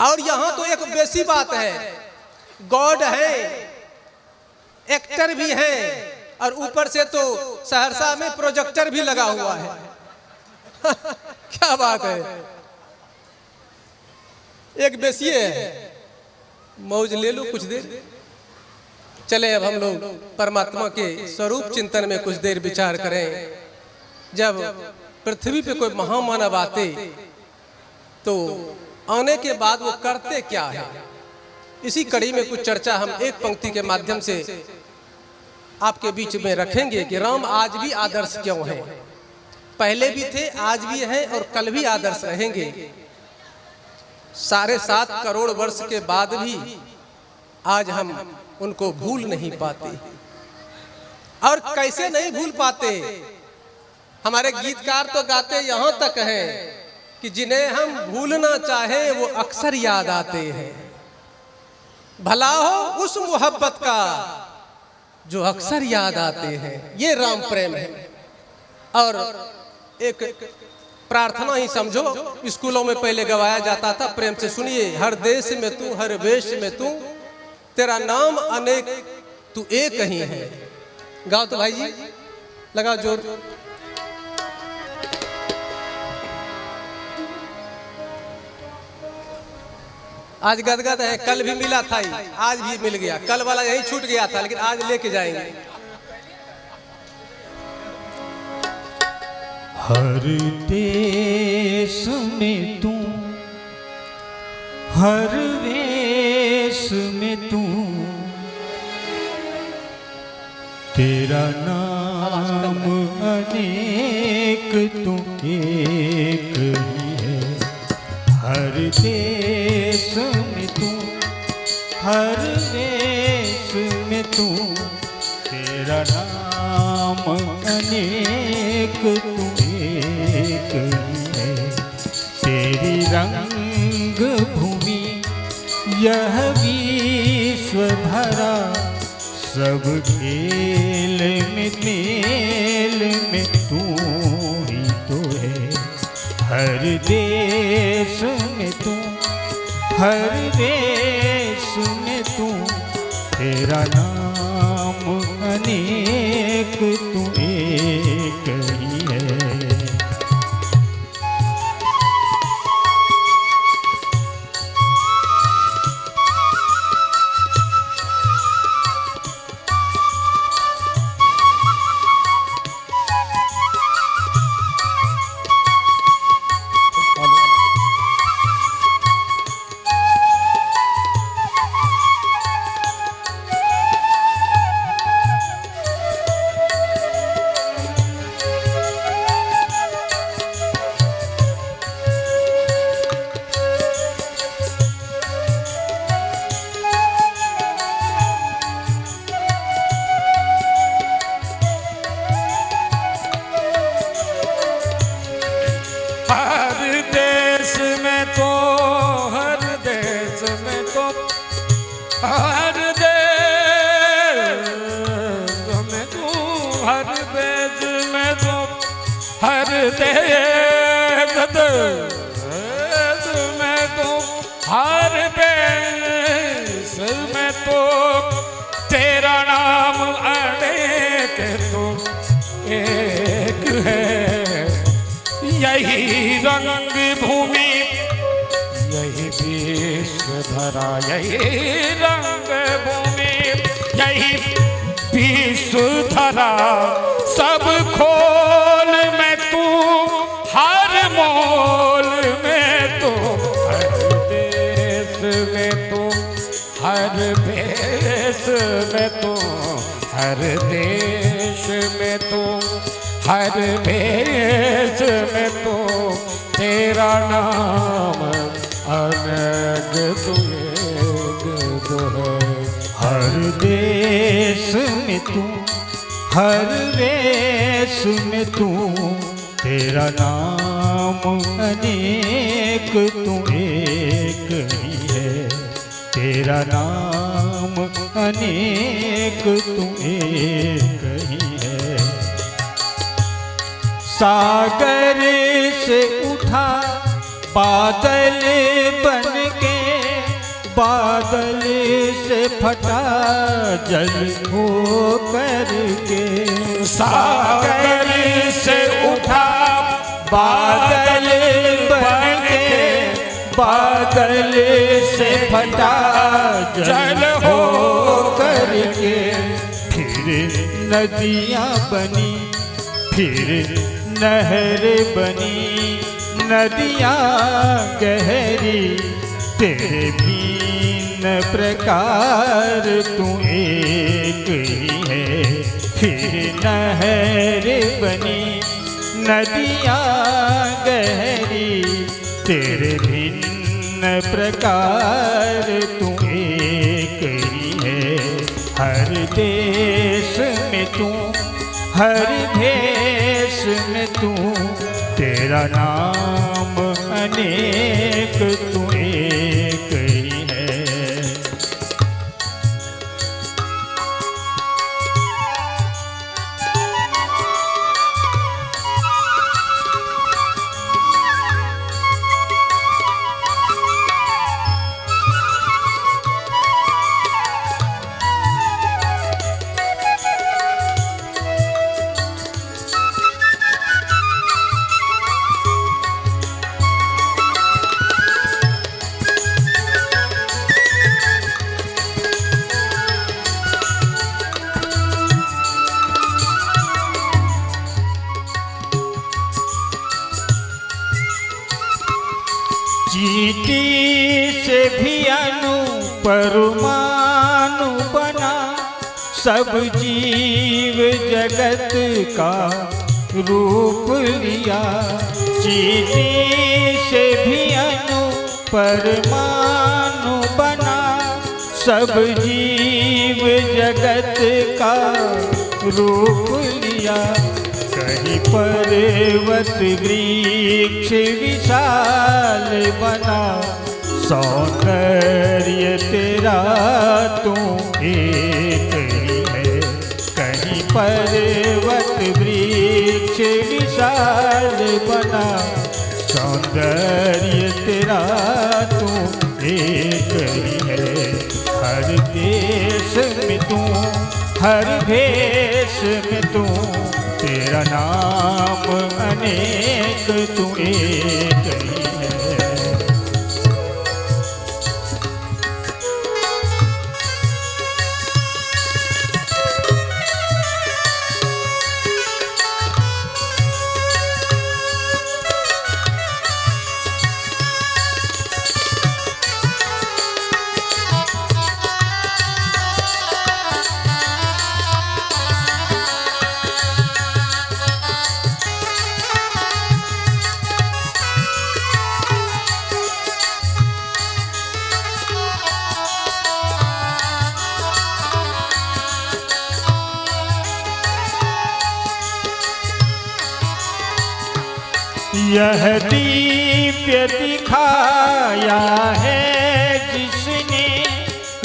और यहां तो एक बेसी बात है, गॉड है, एक्टर भी है, और ऊपर से तो सहरसा में प्रोजेक्टर भी लगा हुआ है। क्या बात है, एक बेसिए है, मौज ले लो कुछ देर। चले अब हम लोग परमात्मा के स्वरूप चिंतन में कुछ देर विचार करें। जब पृथ्वी पे कोई महामानव आते तो आने के बाद वो करते क्या है, इसी कड़ी में कुछ चर्चा हम एक पंक्ति के माध्यम से आपके बीच में रखेंगे कि राम आज भी आदर्श क्यों है। पहले भी थे, आज भी हैं और कल भी आदर्श रहेंगे। 7.5 करोड़ वर्ष के बाद भी आज हम उनको भूल नहीं पाते। और कैसे नहीं भूल पाते? हमारे गीतकार तो गाते यहां तक हैं कि जिन्हें हम भूलना चाहे वो अक्सर याद आते हैं। भला हो उस मोहब्बत का जो अक्सर याद आते हैं। ये राम प्रेम है। और एक प्रार्थना ही समझो, स्कूलों में पहले गवाया जाता था, प्रेम से सुनिए। हर देश में तू, हर वेश में तू, तेरा नाम अनेक, तू एक ही है। गाओ तो भाई जी, लगाओ जोर। आज गदगद है, कल भी मिला था, आज भी मिल गया। कल वाला यही छूट गया था, लेकिन आज लेके जाएंगे। हर देश में तू, हर वेश में तू, तेरा नाम अनेक, तू एक ही है। हर देश में तू, हर वेश में तू, तेरा नाम अनेक, तू एक ही है। तेरी रंग भूमि यह विश्व भरा, सब खेल में मेल में तू ही तो है। हर देश में तू, हर देश में तू, तेरा नाम अनेक, तू एक ही है। हर देश में तो हर देश में तो तेरा नाम अनेक तो एक है। यही रंग भूमि यही विश्व धरा यही रंग भूमि यही विश्व धरा सब खोल में तू हर मोल में तो हर देश में तो हर देश में तो हर देश में तो हर देश में तो तेरा नाम अनग तो है। हर देश में तू हर देश में तू तेरा नाम अनेक तू एक ही है। तेरा नाम अनेक तू एक ही है। सागर से उठा बादल बन के बादल से फटा जल हो करके। सागर से उठा बादल बन के बादल से फटा जल हो करके। फिर नदियाँ बनी फिर नहर बनी नदियाँ गहरी तेरे भिन्न प्रकार तू एक ही है। फिर नहर बनी नदियाँ गहरी तेरे भिन्न प्रकार तू एक ही है। हर देश में तू हर देश में तू तेरा नाम अनेक तू एक ही है। चींटी से भी अणु परमाणु बना सब जीव जगत का रूप लिया। चींटी से भी अणु परमाणु बना सब जीव जगत का रूप लिया। कहीं पर्वत वृक्ष विशाल बना सौंदर्य तेरा तू एक ही है। कहीं पर्वत वृक्ष विशाल बना सौंदर्य तेरा तू एक ही है। हर देश में तू हर भेष में तू तेरा नाम अनेक तू एक ही है। यह दिव्य दिखाया है जिसने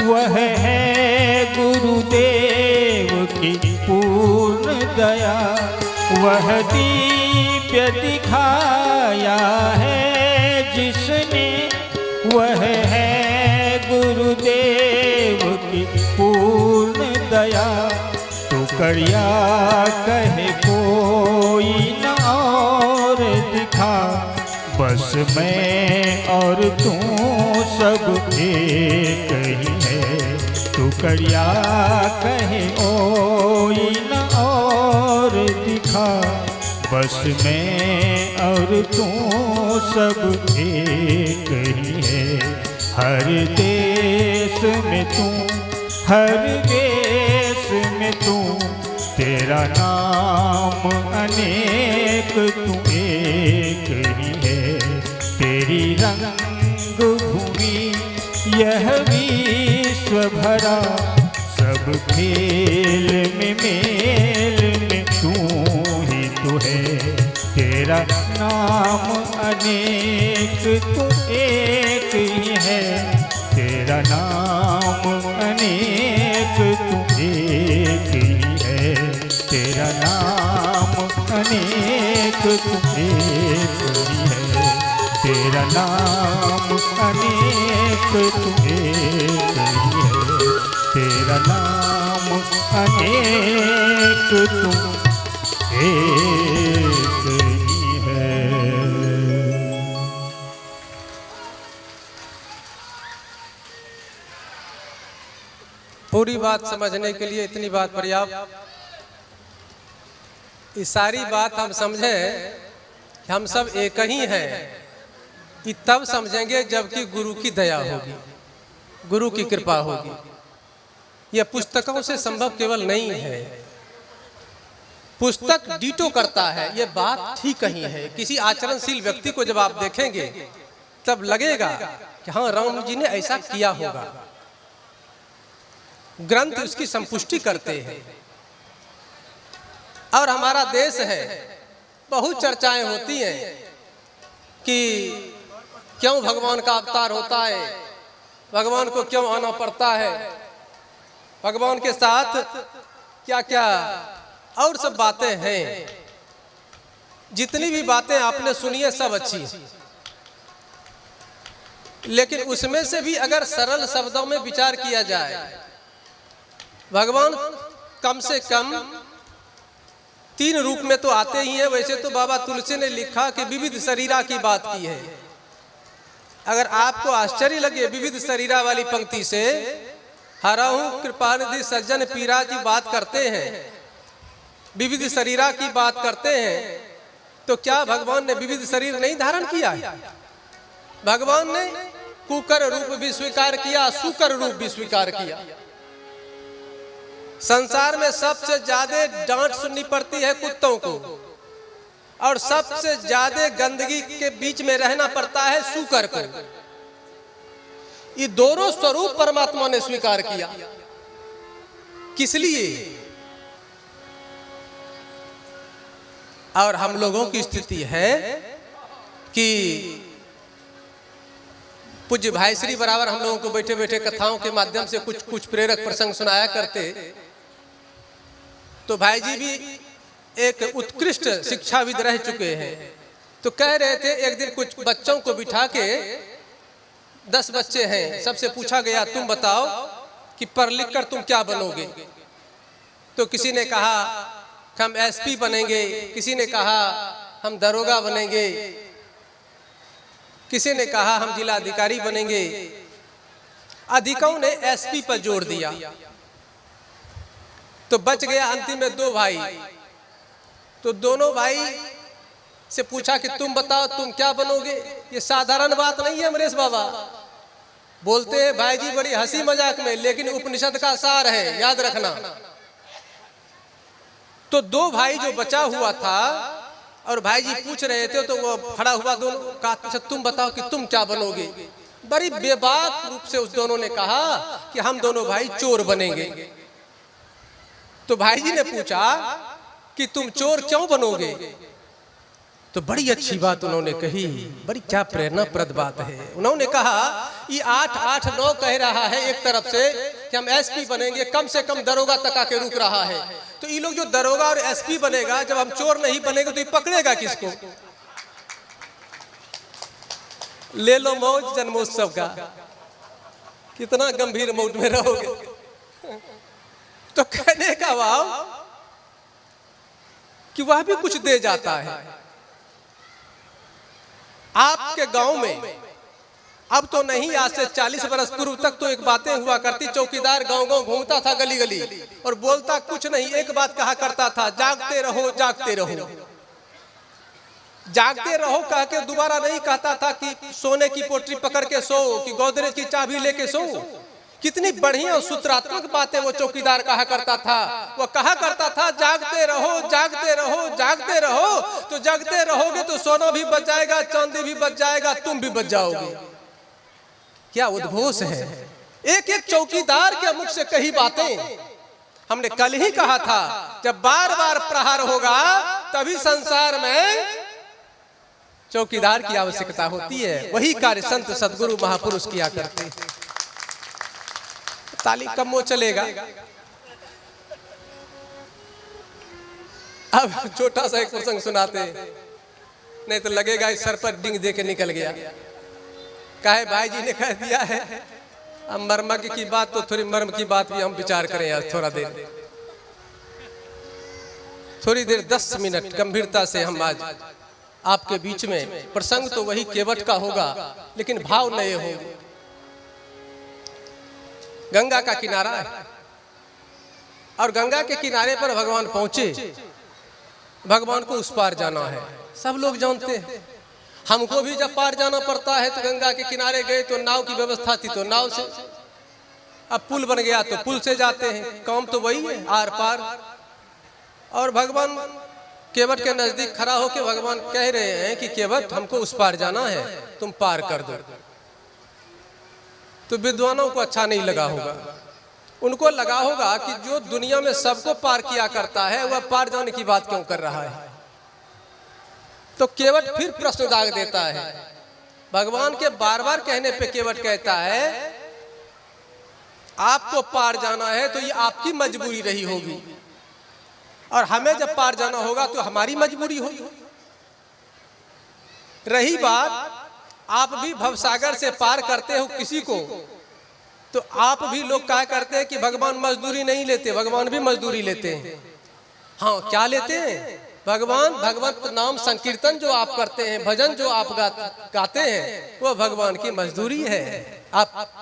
वह है गुरुदेव की पूर्ण दया। वह दिव्य दिखाया है जिसने, वह है गुरुदेव की पूर्ण दया। तो करिया कहे कोई न और दिखा, बस मैं और तू सब एक ही है। तू करिया कहे कोई न और दिखा, बस मैं और तू सब एक ही है। हर देश में तू, हर देश में तू, तेरा नाम अनेक, तू एक ही है। तेरी रंग भूमि यह विश्व भरा, सब खेल में मेल में तू ही तू है। तेरा नाम अनेक, तू एक ही है। तेरा नाम अनेक, तू एक ही है। तेरा नाम अनेक, तू एक ही है। तेरा नाम अनेक, तू एक ही है। तेरा नाम अनेक, तू एक ही है। पूरी बात समझने के लिए इतनी बात पर्याप्त। ये सारी बात हम समझें कि हम सब एक ही हैं, ये तब समझेंगे जबकि गुरु की दया होगी, गुरु की कृपा होगी। यह पुस्तकों से संभव केवल नहीं है। पुस्तक डीटो करता है, यह बात ठीक कही है। किसी आचरणशील व्यक्ति को जब आप देखेंगे तब लगेगा कि हाँ, राम जी ने ऐसा किया होगा। ग्रंथ उसकी संपुष्टि करते हैं। और हमारा देश है, बहुत चर्चाएं होती हैं कि क्यों भगवान का अवतार होता है, भगवान को क्यों आना पड़ता है, भगवान के साथ क्या क्या और सब बातें हैं। जितनी भी बातें आपने सुनी है सब अच्छी है, लेकिन उसमें से भी अगर सरल शब्दों में विचार किया जाए, भगवान कम से कम 3 रूप में तो आते ही हैं। वैसे तो बाबा तुलसी ने लिखा कि विविध शरीरा की बात की है। अगर आपको आश्चर्य लगे विविध शरीरा वाली पंक्ति से, हरहु कृपानिधि सज्जन पीरा की बात करते हैं, विविध शरीरा की बात करते हैं, तो क्या भगवान ने विविध शरीर नहीं धारण किया है? भगवान ने कुकर रूप भी स्वीकार किया, सुकर रूप भी स्वीकार किया। संसार में सबसे ज्यादा डांट सुननी पड़ती है कुत्तों को, और सबसे ज्यादा गंदगी के बीच में रहना पड़ता है सूकर को। ये दोनों स्वरूप परमात्मा ने स्वीकार किया। किस लिए? और हम लोगों की स्थिति है कि पूज्य भाई श्री बराबर हम लोगों को बैठे बैठे कथाओं के माध्यम से कुछ कुछ प्रेरक प्रसंग सुनाया करते। तो भाई जी भी एक उत्कृष्ट शिक्षाविद रह चुके हैं। तो कह रहे थे एक दिन कुछ बच्चों को बिठा के, 10 बच्चे हैं, सबसे पूछा गया तुम बताओ कि पढ़ लिख कर तुम क्या बनोगे। तो किसी ने कहा हम एसपी बनेंगे, किसी ने कहा हम दरोगा बनेंगे, किसी ने कहा हम जिलाधिकारी बनेंगे। अधिकों ने एसपी पर जोर दिया। तो बच गया अंतिम में 2 भाई। तो दोनों भाई से पूछा कि तुम बताओ तुम क्या बनोगे। ये साधारण बात नहीं है अमरेश बाबा। बोलते हैं भाई जी बड़ी हंसी मजाक में, लेकिन उपनिषद का सार है, याद रखना। तो 2 भाई जो बचा हुआ था और भाई जी पूछ रहे थे, तो वो खड़ा हुआ दोनों कहा अच्छा तुम बताओ कि तुम क्या बनोगे। बड़ी बेबाक रूप से उस दोनों ने कहा कि हम दोनों भाई चोर बनेंगे। तो भाई जी ने पूछा कि तुम चोर क्यों बनोगे। तो बड़ी अच्छी बात उन्होंने कही, बड़ी क्या प्रेरणाप्रद बात है। उन्होंने कहा ये 8, 8, 9 कह रहा है एक तरफ से कि हम एसपी बनेंगे, कम से कम दरोगा तक आके रुक रहा है। तो ये लोग जो दरोगा और एसपी बनेगा, जब हम चोर नहीं बनेंगे तो ये पकड़ेगा किसको? ले लो मौज जन्मोत्सव का, कितना गंभीर मूड में रहोगे। तो कहने का भाव कि वह भी कुछ दे जाता है। आपके गांव में अब तो नहीं, आज से 40 बरस पूर्व तक तो एक बातें हुआ करती। चौकीदार गांव गांव घूमता था गली गली और बोलता कुछ नहीं, एक बात कहा करता था, जागते रहो जागते रहो। जागते रहो कह के दोबारा नहीं कहता था कि सोने की पोटली पकड़ के सो, कि गोदरेज की चाबी लेके सो। कितनी बढ़िया और सूत्रात्मक बातें वो चौकीदार कहा करता था। वो कहा करता था जागते रहो जागते रहो जागते रहो, तो जागते रहोगे तो सोना भी बच जाएगा, चांदी भी बच जाएगा, तुम भी बच जाओगे। क्या उद्घोष है! एक एक चौकीदार के मुख से कही बातें। हमने कल ही कहा था, जब बार बार प्रहार होगा तभी संसार में चौकीदार की आवश्यकता होती है। वही कार्य संत सदगुरु महापुरुष किया करते। ताली कम वो चलेगा। अब छोटा सा एक प्रसंग सुनाते, नहीं तो लगेगा इस सर पर डिंग दे के निकल गया। काहे भाई जी ने कह दिया है, अब मर्म की बात तो थोड़ी मर्म की बात भी हम विचार करें यार। थोड़ी देर 10 मिनट गंभीरता से हम आज आपके बीच में, प्रसंग तो वही केवट का होगा लेकिन भाव नए होंगे। गंगा का किनारा है और गंगा के किनारे पर भगवान पहुंचे। भगवान को उस पार जाना है, सब लोग जानते हैं। हमको भी जब पार जाना पड़ता है तो गंगा के किनारे गए तो नाव की व्यवस्था थी तो नाव से, अब पुल बन गया तो पुल से जाते हैं। काम तो वही है, आर पार। और भगवान केवट के नजदीक खड़ा होकर भगवान कह रहे हैं कि केवट हमको उस पार जाना है, तुम पार कर दो। तो विद्वानों को अच्छा नहीं लगा होगा। उनको लगा होगा कि जो दुनिया में सबको पार किया करता है वह पार जाने की बात क्यों कर रहा है। तो केवट फिर प्रश्न दाग देता है। भगवान के बार बार कहने पे केवट कहता है आपको पार जाना है तो ये आपकी मजबूरी रही होगी, और हमें जब पार जाना होगा तो हमारी मजबूरी होगी। रही बात आप भी भवसागर से पार करते हो किसी को, तो आप भी लोग क्या करते हैं कि भगवान मजदूरी नहीं लेते, भगवान भी मजदूरी लेते हैं। हाँ, क्या लेते हैं? भगवान भगवत नाम संकीर्तन जो आप करते हैं, भजन जो आप गाते हैं, वो भगवान की मजदूरी है। आप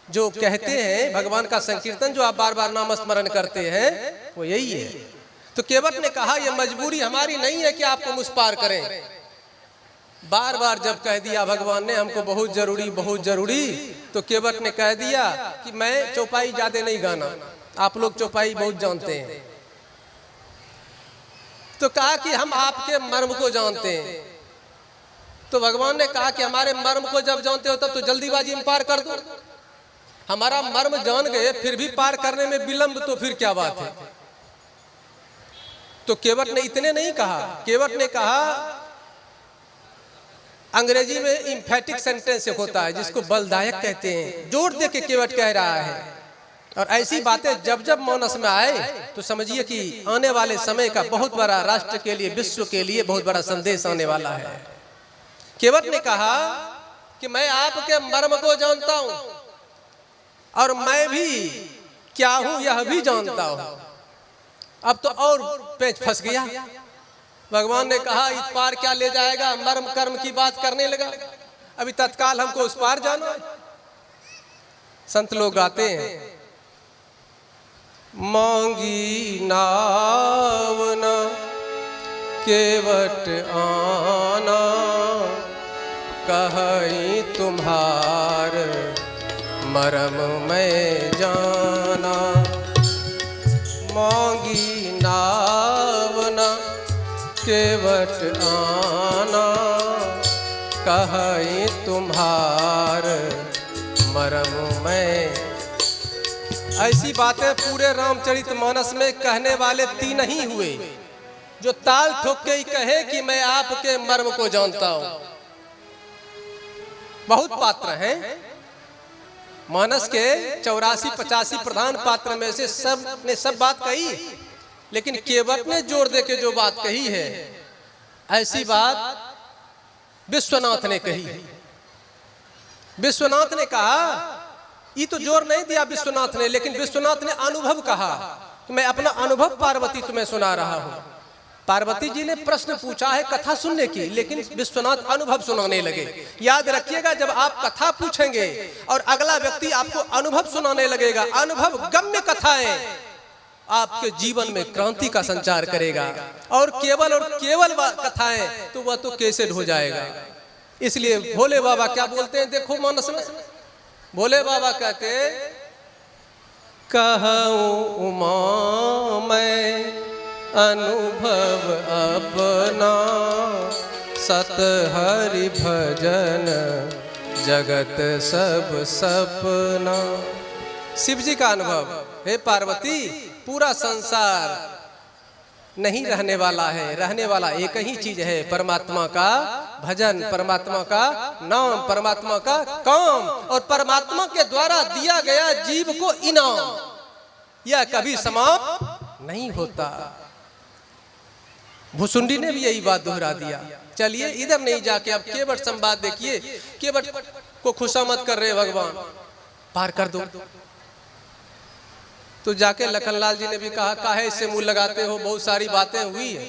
जो कहते हैं भगवान का संकीर्तन जो आप बार बार नाम स्मरण करते हैं, वो यही है। तो केवट ने कहा ये मजबूरी हमारी नहीं है कि आपको मुझ पार करें। बार बार जब कह दिया भगवान ने हमको बहुत जरूरी, तो केवट ने कह दिया कि मैं चौपाई ज्यादा नहीं गाना, आप लोग चौपाई बहुत जानते हैं। तो कहा कि हम आपके मर्म को जानते हैं। तो भगवान ने कहा कि हमारे मर्म को जब जानते हो तब तो जल्दीबाजी में पार कर दो। हमारा मर्म जान गए फिर भी पार करने में विलंब, तो फिर क्या बात है। तो केवट ने इतने नहीं कहा, केवट ने कहा, अंग्रेजी में इम्फेटिक सेंटेंस होता है जिसको बलदायक कहते हैं, जोर दे के केवट कह रहा है। और ऐसी बातें जब जब मानस में आए तो समझिए कि आने वाले समय का बहुत बड़ा राष्ट्र के लिए, विश्व के लिए बहुत बड़ा संदेश आने वाला है। केवट ने कहा कि मैं आपके मर्म को जानता हूं और मैं भी क्या हूं यह भी जानता हूं। अब तो और पेच फंस गया। भगवान ने कहा इस पार क्या ले जाएगा, मर्म कर्म की बात करने लगा। अभी तत्काल हमको उस पार जाना है। संत लोग गाते हैं, मांगी नाव न केवट आना, कहीं तुम्हार मरम में जाना। मांगी नाव न केवट आना, कहीं तुम्हार मरम में। ऐसी बातें पूरे रामचरितमानस में कहने वाले 3 ही हुए जो ताल ठोक के ही कहे कि मैं आपके मर्म को जानता हूं। बहुत पात्र हैं मानस के, 84-85 प्रधान पात्र में से सब ने सब बात कही। लेकिन केवट ने जोर दे के जो बात कही है, ऐसी बात विश्वनाथ ने कही है। विश्वनाथ ने कहा, ये तो जोर नहीं दिया विश्वनाथ ने, लेकिन विश्वनाथ ने अनुभव कहा। मैं अपना अनुभव पार्वती तुम्हें सुना रहा हूं। पार्वती जी ने प्रश्न पूछा है कथा सुनने की, लेकिन विश्वनाथ अनुभव सुनाने लगे। याद रखिएगा, जब आप कथा पूछेंगे और अगला व्यक्ति आपको अनुभव सुनाने लगेगा, अनुभव गम्य कथाएं आपके जीवन में क्रांति का संचार करेगा। और केवल कथाएं तो वह तो कैसेट हो जाएगा। इसलिए भोले बाबा क्या बोलते हैं, देखो मानस में भोले बाबा कहते, कहूँ उमा मैं अनुभव अपना, सत हरि भजन जगत सब सपना। शिव जी का अनुभव, हे पार्वती, पूरा संसार नहीं रहने वाला है, रहने वाला एक ही चीज है, परमात्मा का भजन, परमात्मा का नाम, परमात्मा का काम, और परमात्मा के द्वारा दिया गया जीव को इनाम, यह कभी समाप्त नहीं होता। भुसुंडी ने भी यही बात दोहरा दिया। चलिए इधर नहीं जाके अब केवट संवाद देखिए। केवट को खुशामद कर रहे भगवान, पार कर दो। तो जाके लखनलाल जी ने भी कहा, काहे इससे मुंह लगाते हो, बहुत सारी बातें हुई है।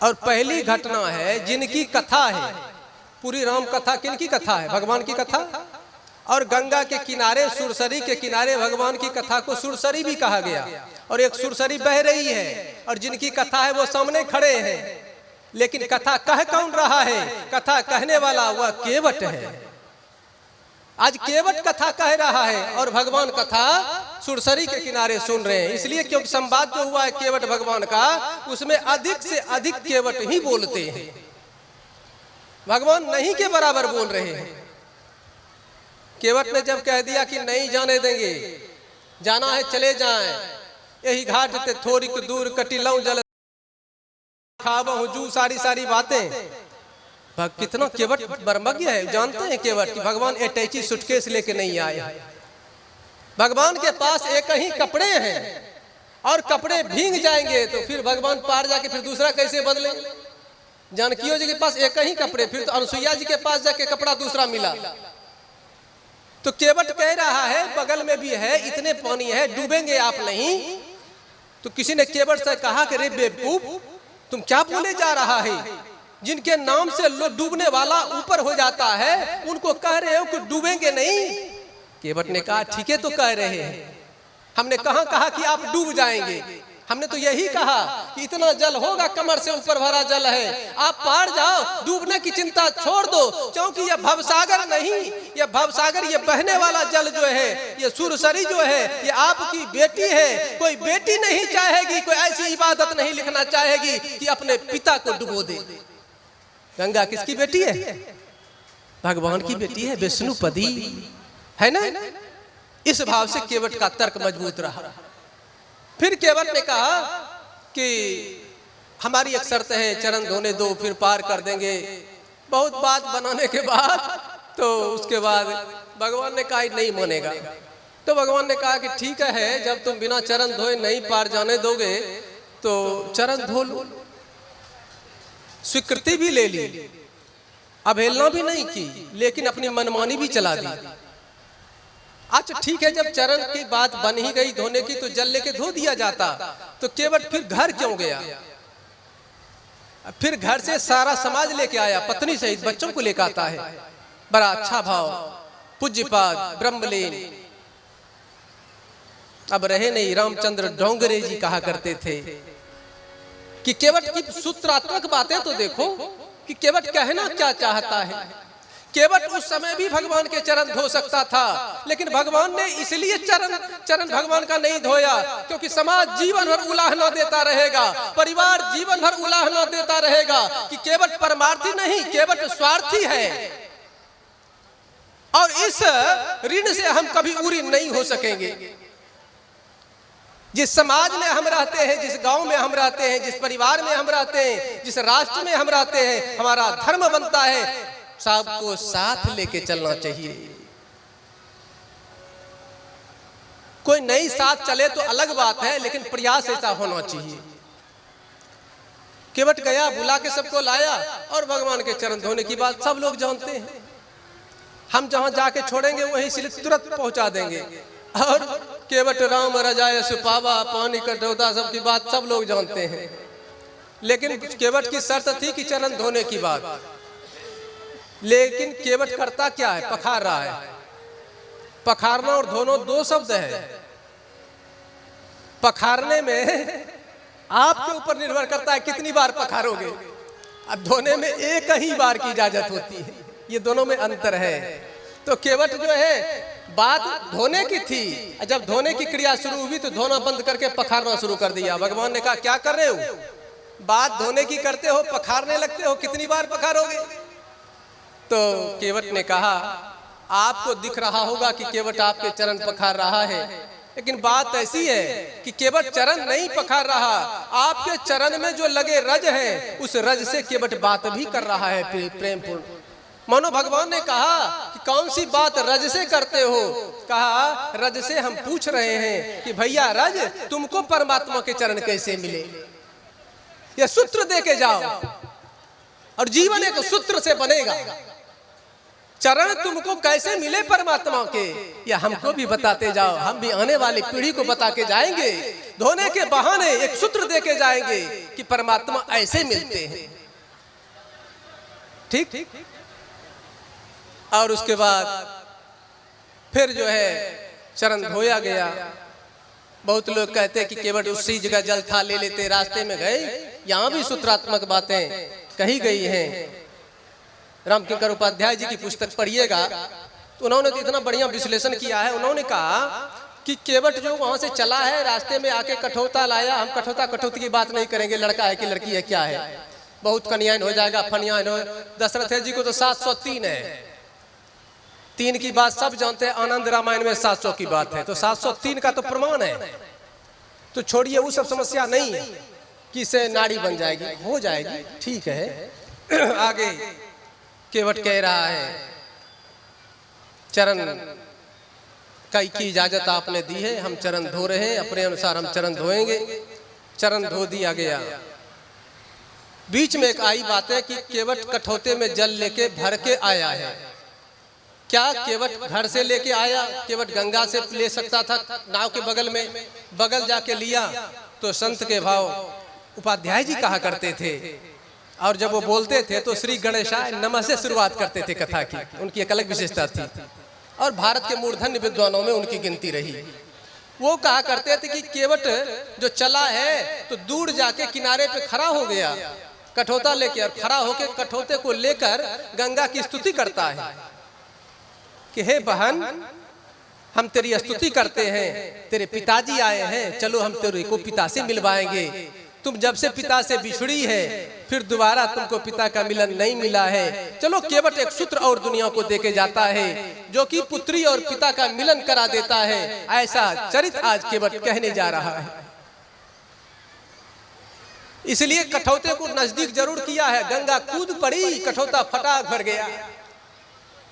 और पहली घटना है जिनकी कथा है, पूरी राम कथा किनकी कथा है, भगवान की कथा। और गंगा के किनारे, सुरसरी के किनारे भगवान की कथा को सुरसरी भी कहा गया। और एक सुरसरी बह रही है और जिनकी कथा है वो सामने खड़े हैं, लेकिन कथा कह कौन रहा है, कथा कहने वाला वह केवट है। आज केवट कथा कह रहा है और भगवान कथा सुरसरी के किनारे सुन रहे हैं। इसलिए क्योंकि संवाद जो हुआ है केवट भगवान का, उसमें अधिक से अधिक केवट ही बोलते हैं, भगवान नहीं के बराबर बोल रहे हैं। केवट ने जब कह दिया कि नहीं जाने देंगे, जाना है चले जाएं, यही घाट ते थोड़ी दूर कटिलऊ जल खाबहु जू, सारी बातें। कितना केवट बर्मज्ञ है, जानते हैं केवट कि भगवान अटैची सूटकेस लेके नहीं आए। भगवान के पास एक ही कपड़े हैं और कपड़े भीग जाएंगे तो फिर भगवान पार जाके फिर दूसरा कैसे बदले। जानकियों जी के पास एक ही कपड़े, फिर तो अनुसुईया जी के पास जाके कपड़ा दूसरा मिला। तो केवट कह रहा है बगल में भी है, इतने पानी है, डूबेंगे आप नहीं। तो किसी ने केवट से कहा कि रे बेवकूफ, तुम क्या बोले जा रहा है, जिनके नाम से लोग डूबने वाला ऊपर हो जाता है, उनको कह रहे हो कि डूबेंगे नहीं। केवट ने कहा ठीक है तो कह रहे हैं, हमने कहाँ कहा कि आप डूब जाएंगे, हमने तो यही कहा कि इतना जल होगा, कमर से ऊपर भरा जल है, आप पार जाओ, डूबने की चिंता छोड़ दो, क्योंकि यह भवसागर नहीं, यह भवसागर, ये बहने वाला जल जो है, ये सुरसरी जो है, ये आपकी बेटी है। कोई बेटी नहीं चाहेगी, कोई ऐसी इबादत नहीं लिखना चाहेगी कि अपने पिता को डुबो दे। गंगा किसकी बेटी है, भगवान की बेटी है, विष्णुपदी है ना। इस भाव से केवट का तर्क मजबूत रहा। फिर केवट ने कहा कि हमारी एक शर्त है, चरण धोने दो फिर पार कर देंगे। बहुत बात बनाने के बाद तो उसके बाद भगवान ने कहा नहीं मानेगा। तो भगवान ने कहा कि ठीक है, जब तुम बिना चरण धोए नहीं पार जाने दोगे तो चरण धो लो। स्वीकृति भी ले ली, अवहेलना भी नहीं की, लेकिन अपनी मनमानी भी चला दी। अच्छा ठीक है, जब चरण की बात बन ही गई धोने की, तो जल लेके धो दिया जाता। तो केवट फिर घर क्यों गया, फिर घर से सारा समाज लेके आया, पत्नी सहित बच्चों को लेकर आता है। बड़ा अच्छा भाव, पूज्यपाद ब्रह्मलीन अब रहे नहीं, रामचंद्र डोंगरे जी कहा करते थे कि केवट की सूत्रात्मक बातें तो देखो कि केवट कहना क्या चाहता है। केवट उस समय भी भगवान के चरण धो सकता था, लेकिन भगवान ने इसलिए चरण भगवान का नहीं धोया क्योंकि समाज जीवन भर उलाहना देता रहेगा, परिवार जीवन भर उलाहना देता रहेगा कि केवट परमार्थी नहीं, केवट स्वार्थी है। और इस ऋण से हम कभी उरी नहीं हो सकेंगे। जिस समाज में हम रहते हैं, जिस गांव में हम रहते हैं, जिस परिवार में हम रहते हैं, जिस राष्ट्र में हम रहते हैं, हमारा धर्म बनता है सबको साथ लेके चलना चाहिए। कोई नई साथ चले तो अलग बात है, लेकिन प्रयास ऐसा होना चाहिए। केवट गया, बुला के सबको लाया और भगवान के चरण धोने की बात सब लोग जानते हैं। हम जहां जाके छोड़ेंगे वहीं से तुरंत पहुंचा देंगे। और केवट राम रजाए सुपावा, पानी का डोदा, सब की बात सब लोग जानते हैं। लेकिन केवट की शर्त थी कि चरण धोने की बात। लेकिन केवट करता क्या है? पखार रहा है। पखारना और धोना दो शब्द है। पखारने में आपके ऊपर निर्भर करता है कितनी बार पखारोगे, अब धोने में एक ही बार की इजाजत होती है। ये दोनों में अंतर है। तो केवट जो है बात धोने की थी, जब धोने की क्रिया शुरू हुई तो धोना बंद करके पखारना शुरू कर दिया। भगवान ने कहा क्या कर रहे हो? बात धोने की करते हो, पखारने लगते हो, कितनी बार पखारोगे? तो केवट ने कहा आपको दिख रहा होगा कि केवट आपके चरण पखार रहा है, लेकिन बात ऐसी है कि केवट चरण नहीं पखार रहा, आपके चरण में जो लगे रज है उस रज से केवट बात भी कर रहा है प्रेम पूर्ण। मानो भगवान ने कहा कि कौन सी बात रज से करते हो? कहा रज से हम पूछ रहे हैं कि भैया रज तुमको परमात्मा के चरण कैसे मिले? ये सूत्र दे के जाओ और जीवन एक सूत्र से बनेगा। चरण तुमको कैसे मिले परमात्मा के, या हमको भी बताते जाओ, हम भी आने वाली पीढ़ी को बता के जाएंगे। धोने के बहाने एक सूत्र दे के जाएंगे कि परमात्मा ऐसे मिलते हैं। ठीक। और उसके बाद फिर जो है चरण धोया गया। बहुत लोग कहते हैं कि केवट उसी जगह जल था ले लेते, रास्ते में गए। यहाँ भी सूत्रात्मक बातें कही गई हैं। रामकिंकर उपाध्याय जी की पुस्तक पढ़िएगा तो उन्होंने तो इतना बढ़िया विश्लेषण किया है। उन्होंने कहा कि केवट जो वहां से चला है, रास्ते में आके कठौता लाया। हम कठौती की बात नहीं करेंगे, लड़का है कि लड़की है, क्या है, बहुत कन्यायन हो जाएगा, फनियान हो। दशरथ जी को तो 703 है, 3 की बात सब जानते हैं। आनंद रामायण में 700 की बात है, तो 703 का तो प्रमाण है। तो छोड़िए, वो सब समस्या नहीं है कि इससे नाड़ी बन जाएगी, हो जाएगी, ठीक है। आगे केवट कह रहा है चरण की इजाजत आपने दी है, हम चरण धो रहे हैं, अपने अनुसार हम चरण धोएंगे। चरण धो दिया गया। बीच में एक आई बात है कि केवट कठौते में जल लेके भर के आया है। क्या केवट घर से लेके आया? केवट गंगा से ले सकता था, नाव के बगल में, बगल जाके लिया। तो संत के भाव उपाध्याय जी कहा करते थे, और जब वो बोलते थे तो श्री गणेशाय नमः से शुरुआत करते थे कथा की। उनकी एक अलग विशेषता थी और भारत के मूर्धन्य विद्वानों में उनकी गिनती रही। वो कहा करते थे कि केवट जो चला है तो दूर जाके किनारे पे खड़ा हो गया कठौता लेके, और खड़ा होके कठौते को लेकर गंगा की स्तुति करता है कि हे बहन, हम तेरी स्तुति करते हैं, तेरे पिताजी आए हैं, चलो हम तेरे को पिता से मिलवाएंगे। तुम जब से पिता से बिछड़ी है, फिर दोबारा तुमको पिता का मिलन नहीं मिला है। चलो केवट एक सूत्र और दुनिया को देके जाता है जो कि पुत्री और पिता का मिलन करा देता है। ऐसा चरित आज केवट कहने जा रहा है। इसलिए कठौते को नजदीक जरूर किया है। गंगा कूद पड़ी, कठौता फटा भर गया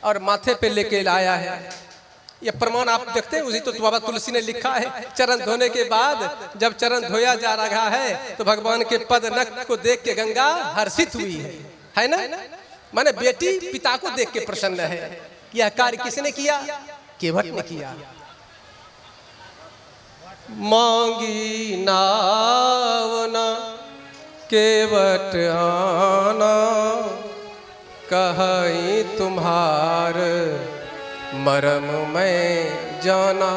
और माथे पे लेके लाया है। ये प्रमाण आप देखते हैं, उसी तो बाबा तुलसी ने लिखा है। चरण धोने के बाद जब चरण धोया जा रहा है तो भगवान के पद नख को देख के गंगा हर्षित हुई है ना? माने बेटी पिता को देख के प्रसन्न है। यह कार्य किसने किया? केवट ने किया। मांगी नावना केवट आना, कहीं तुम्हार मरम मैं जाना।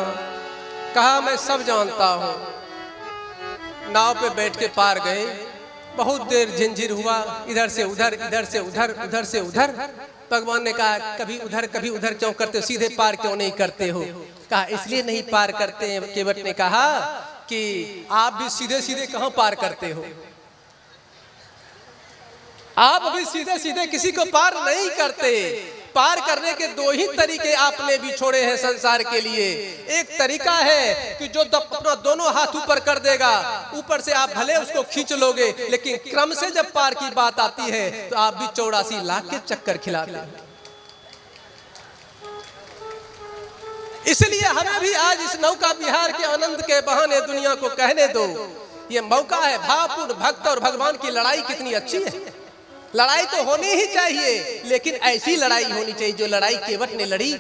कहा मैं सब जानता हूँ। नाव पे बैठ के पार गए, बहुत देर झिनझिर हुआ, इधर से उधर, इधर से उधर, उधर से उधर। भगवान ने कहा कभी उधर क्यों करते हो, सीधे पार क्यों नहीं करते हो? कहा इसलिए नहीं पार करते हैं। केवट ने कहा कि आप भी सीधे सीधे कहाँ पार करते हो? आप अभी सीधे सीधे किसी को पार नहीं करते। पार करने के 2 ही तरीके आपने भी छोड़े हैं संसार के लिए। एक तरीका है कि जो अपना दोनों हाथ ऊपर कर देगा, ऊपर से आप भले उसको खींच लोगे, लेकिन क्रम से जब पार की बात आती है तो आप भी 84 लाख के चक्कर खिलाते हैं। इसलिए हमें भी आज इस नौका विहार के आनंद के बहाने दुनिया को कहने दो, ये मौका है भावपूर्ण भक्त और भगवान की लड़ाई कितनी अच्छी है। लड़ाई तो होनी ही चाहिए, लेकिन ऐसी लड़ाई होनी चाहिए जो लड़ाई केवट ने लड़ी,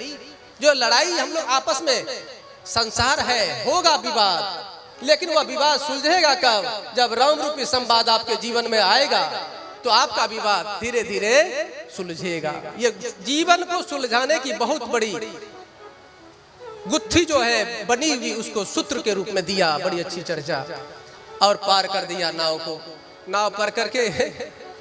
जो लड़ाई हम लोग आपस में, संसार है, होगा विवाद, लेकिन वह विवाद सुलझेगा कब? जब राम रूपी संवाद आपके जीवन में आएगा तो आपका विवाद धीरे धीरे सुलझेगा। ये जीवन को सुलझाने की बहुत बड़ी गुत्थी जो है बनी हुई, उसको सूत्र के रूप में दिया, बड़ी अच्छी चर्चा, और पार कर दिया नाव को। नाव पर करके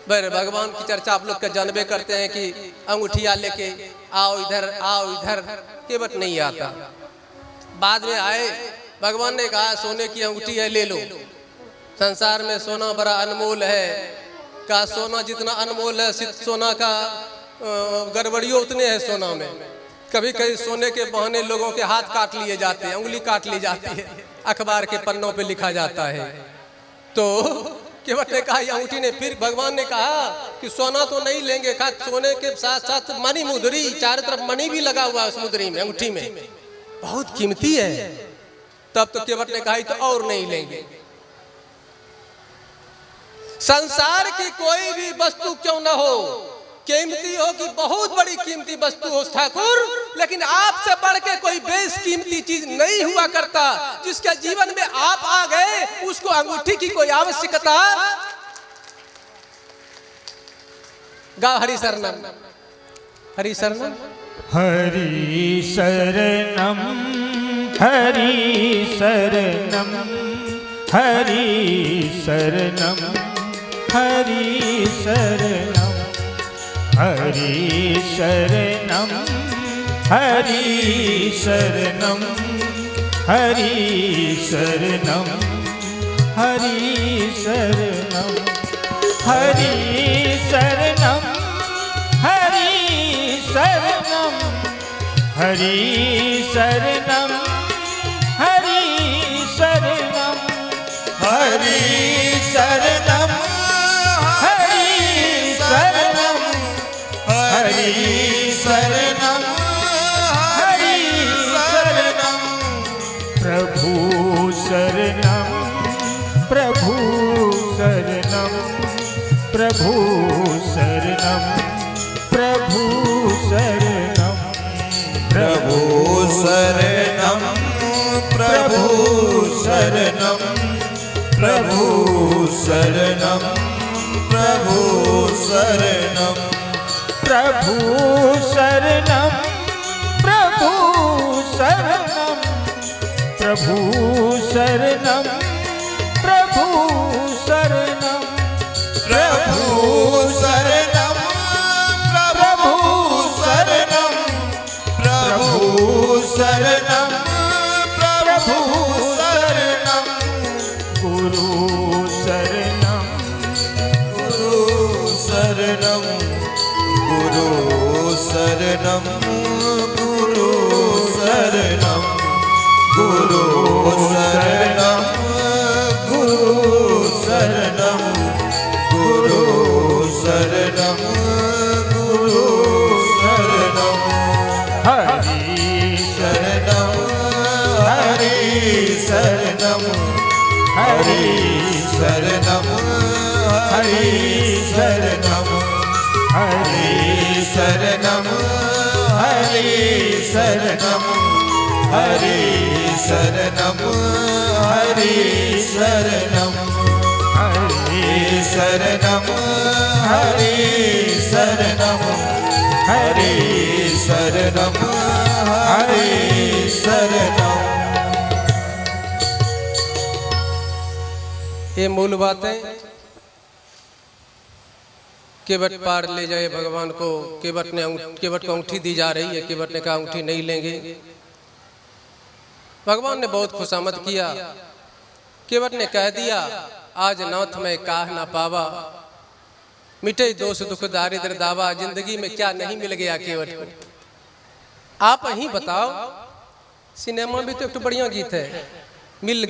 भगवान की चर्चा आप लोग का जानबे करते हैं कि अंगूठिया लेके आओ इधर, केवट नहीं आता। बाद में आए, भगवान ने कहा सोने की अंगूठी है ले लो, संसार में सोना बड़ा अनमोल है। का सोना जितना अनमोल है, सोना का गड़बड़ियों उतने हैं सोना में। कभी कभी सोने के बहाने लोगों के हाथ काट लिए जाते हैं, उंगली काट ली जाती है, अखबार के पन्नों पे लिखा जाता है। तो केवट ने कहा अंगूठी ने, फिर भगवान ने कहा कि सोना तो नहीं लेंगे, कहा सोने के साथ साथ मणि मुद्री, चारों तरफ मणि भी लगा हुआ है उस मुद्री में, अंगूठी में, बहुत कीमती है। तब तो केवट ने कहा तो और नहीं लेंगे। संसार की कोई भी वस्तु क्यों ना हो, कीमती हो कि बहुत बड़ी कीमती वस्तु हो ठाकुर, लेकिन आपसे बढ़ के कोई बेशकीमती चीज नहीं हुआ करता। जिसके जीवन में आप आ गए उसको अंगूठी की कोई आवश्यकता। गा हरि शरणम, हरि शरणम, हरि शरणम, हरि शरणम, हरि शरणम, हरि शरणम, हरि शरणम, हरि शरणम, हरि शरणम, हरि शरणम, हरि शरणम, हरि शरणम, हरि शरणम, हरि शरणम, हरि शरणम, हरि शरणम, हरि शरणम, हरि शरणम, प्रभु शरणम, प्रभु शरणम, प्रभु शरणम, प्रभु शरणम, प्रभु शरणम, प्रभु शरणम, प्रभु शरणम, प्रभु शरणम, प्रभु शरणम, प्रभु शरणम, प्रभु शरणम, प्रभु शरणम, प्रभु शरणम, प्रभु शरणम, प्रभु शरणम, प्रभु शरणम, गुरु शरणम, गुरु शरणम, गुरु शरणम, गुरु शरणम, गुरु शरणम, गुरु शरणम, गुरु शरणम, गुरु शरणम, हरि शरणम, हरि शरणम, हरि शरणम, हरि शरणम, हरि शरणम, हरि शरणम, हरि शरणम, हरि शरणम, हरि शरणम, हरि शरणम, हरि शरणम, हरि शरणम। ये मूल बातें केवट पार ले जाए भगवान को। केवट को अंगूठी दी जा रही है, केवट ने कहा अंगूठी नहीं लेंगे। भगवान ने बहुत खुशामद किया। केवट ने कह दिया आज नाथ मैं काह ना पावा, मिटे दोष दुख दारिद्र दावा। जिंदगी में क्या नहीं मिल गया केवट को, आप ही बताओ। सिनेमा भी तो एक बढ़िया गीत है, मिल